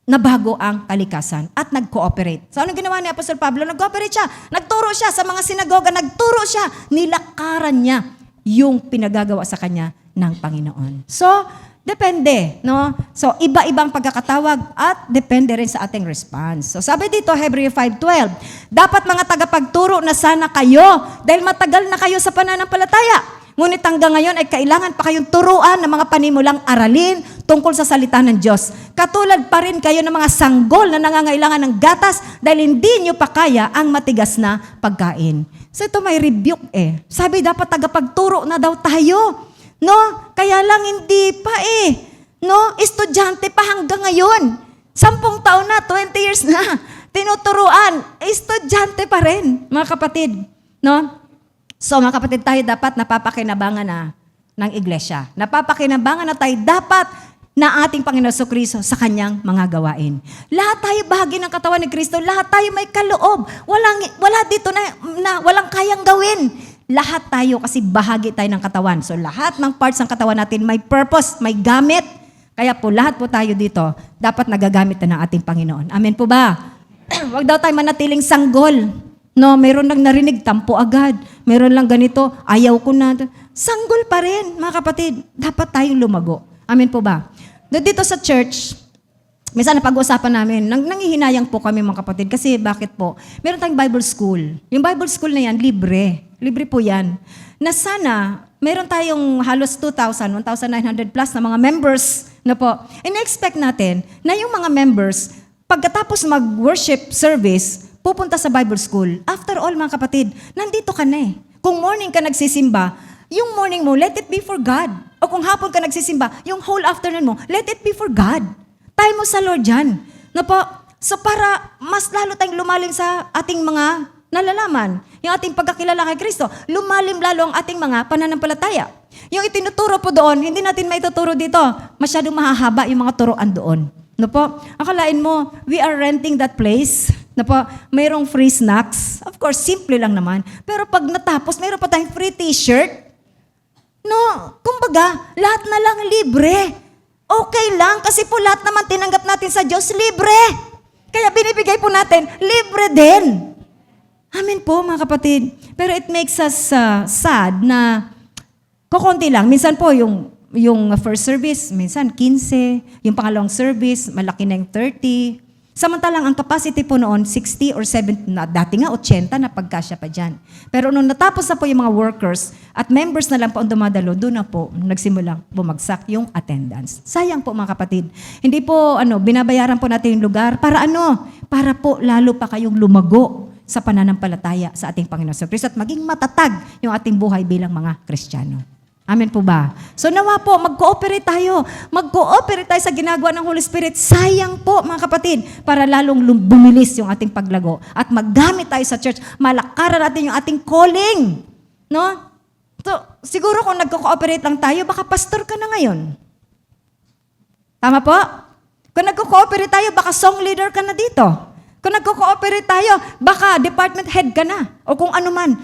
nabago ang kalikasan at nag-cooperate. So anong ginawa ni Apostol Pablo? Nag-cooperate siya. Nagturo siya sa mga sinagoga. Nagturo siya. Nilakaran niya yung pinagagawa sa kanya ng Panginoon. So, depende, no? So, iba-ibang pagkakatawag at depende rin sa ating response. So, sabi dito, Hebreo 5:12, dapat mga tagapagturo na sana kayo dahil matagal na kayo sa pananampalataya. Ngunit hanggang ngayon ay kailangan pa kayong turuan ng mga panimulang aralin tungkol sa salita ng Diyos. Katulad pa rin kayo ng mga sanggol na nangangailangan ng gatas dahil hindi nyo pa kaya ang matigas na pagkain. So ito may rebuke eh. Sabi dapat tagapagturo na daw tayo. No? Kaya lang hindi pa eh. No? Estudyante pa hanggang ngayon. 10 taon na, 20 years na. Tinuturuan. Estudyante pa rin, mga kapatid. No? So mga kapatid, tayo dapat napapakinabangan na ng iglesia. Napapakinabangan na tayo dapat na ating Panginoon Kristo sa kanyang mga gawain. Lahat tayo bahagi ng katawan ni Kristo. Lahat tayo may kaloob. Wala dito na walang kayang gawin. Lahat tayo kasi bahagi tayo ng katawan. So lahat ng parts ng katawan natin may purpose, may gamit. Kaya po lahat po tayo dito dapat nagagamit na ng ating Panginoon. Amen po ba? Huwag daw tayo manatiling sanggol. No, meron lang narinig, tampo agad. Meron lang ganito, ayaw ko na. Sanggol pa rin, mga kapatid. Dapat tayong lumago. Amen po ba? Dito sa church, minsan na pag-uusapan namin, nangihinayang po kami mga kapatid. Kasi bakit po? Meron tayong Bible school. Yung Bible school na yan, libre. Libre po yan. Na sana, meron tayong halos 2,000, 1,900 plus na mga members na po. In-expect natin na yung mga members, pagkatapos mag-worship service, pupunta sa Bible school. After all, mga kapatid, nandito ka na eh. Kung morning ka nagsisimba, yung morning mo, let it be for God. O kung hapon ka nagsisimba, yung whole afternoon mo, let it be for God. Time mo sa Lord yan. No po? So para mas lalo tayong lumalim sa ating mga nalalaman, yung ating pagkakilala kay Kristo, lumalim lalo ang ating mga pananampalataya. Yung itinuturo po doon, hindi natin maituturo dito. Masyadong mahahaba yung mga turuan doon. No po? Akalain mo, we are renting that place. Na po, mayroong free snacks. Of course, simple lang naman. Pero pag natapos, mayroon pa tayong free t-shirt. No, kumbaga, lahat na lang libre. Okay lang, kasi po lahat naman tinanggap natin sa Diyos, libre. Kaya binibigay po natin, libre din. Amen po, mga kapatid. Pero it makes us sad na kukunti lang. Minsan po, yung first service, minsan 15. Yung pangalawang service, malaki na yung 30. Samantalang ang capacity po noon, 60 or 70, na dati nga 80 na pagkasya pa dyan. Pero nung natapos na po yung mga workers at members na lang po ang dumadalo, doon na po nagsimulang bumagsak yung attendance. Sayang po mga kapatid. Hindi po binabayaran po natin yung lugar para Para po lalo pa kayong lumago sa pananampalataya sa ating Panginoon Kristo at maging matatag yung ating buhay bilang mga Kristiyano. Amen po ba? So nawa po, mag-cooperate tayo. Mag-cooperate tayo sa ginagawa ng Holy Spirit. Sayang po, mga kapatid, para lalong bumilis yung ating paglago. At maggamit tayo sa church. Malakaran natin yung ating calling. No? So, siguro kung nagko-cooperate lang tayo, baka pastor ka na ngayon. Tama po? Kung nagko-cooperate tayo, baka song leader ka na dito. Kung nagko-cooperate tayo, baka department head ka na. O kung ano man.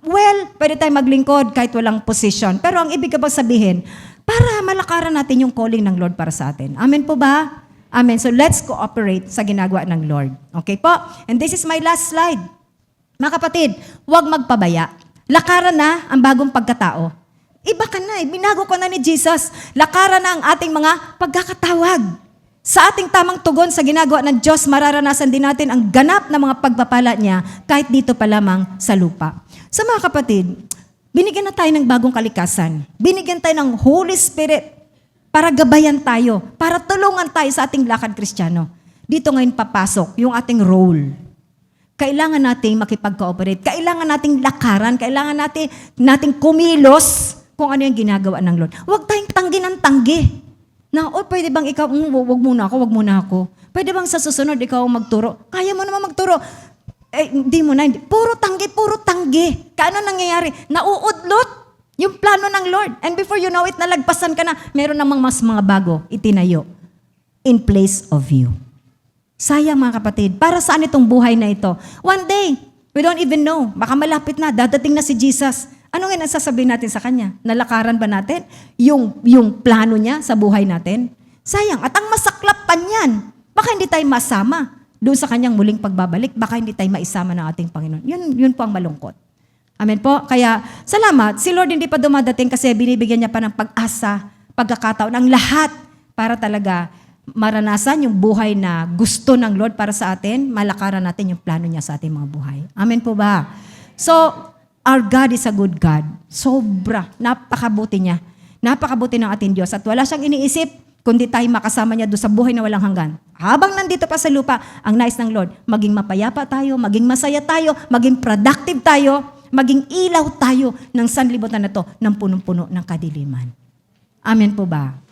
Well, pwede tayo maglingkod kahit walang position. Pero ang ibig ka bang sabihin, para malakaran natin yung calling ng Lord para sa atin. Amen po ba? Amen. So let's cooperate sa ginagawa ng Lord. Okay po? And this is my last slide. Mga kapatid, huwag magpabaya. Lakaran na ang bagong pagkatao. Iba ka na eh. Binago ka na ni Jesus. Lakaran na ang ating mga pagkakatawag. Sa ating tamang tugon sa ginagawa ng Diyos, mararanasan din natin ang ganap na mga pagpapala niya kahit dito pa lamang sa lupa. So mga kapatid, binigyan na tayo ng bagong kalikasan. Binigyan tayo ng Holy Spirit para gabayan tayo, para tulungan tayo sa ating lakad Kristiyano. Dito ngayon papasok yung ating role. Kailangan nating makipag-cooperate. Kailangan nating lakaran. Kailangan nating kumilos kung ano yung ginagawa ng Lord. Huwag tayong tanggi ng tanggi. Pwede bang ikaw, wag muna ako. Pwede bang sa susunod ikaw magturo? Kaya mo naman magturo. Hindi mo na. Puro tanggi. Kaano nangyayari? Nauudlot yung plano ng Lord. And before you know it, nalagpasan ka na, meron namang mas mga bago itinayo in place of you. Sayang mga kapatid, para saan itong buhay na ito? One day, we don't even know. Baka malapit na, dadating na si Jesus. Ano nga nasasabihin natin sa Kanya? Nalakaran ba natin yung plano niya sa buhay natin? Sayang. At ang masaklap pa niyan, baka hindi tayo masama doon sa kanyang muling pagbabalik. Baka hindi tayo maisama ng ating Panginoon. Yun po ang malungkot. Amen po. Kaya, salamat. Si Lord hindi pa dumadating kasi binibigyan niya pa ng pag-asa, pagkakataon, ang lahat para talaga maranasan yung buhay na gusto ng Lord para sa atin, malakaran natin yung plano niya sa ating mga buhay. Amen po ba? So, our God is a good God. Sobra. Napakabuti niya. Napakabuti ng ating Diyos. At wala siyang iniisip, kundi tayo makasama niya doon sa buhay na walang hanggan. Habang nandito pa sa lupa, ang nais ng Lord, maging mapayapa tayo, maging masaya tayo, maging productive tayo, maging ilaw tayo ng sanlibutan na to ng punong-puno ng kadiliman. Amen po ba?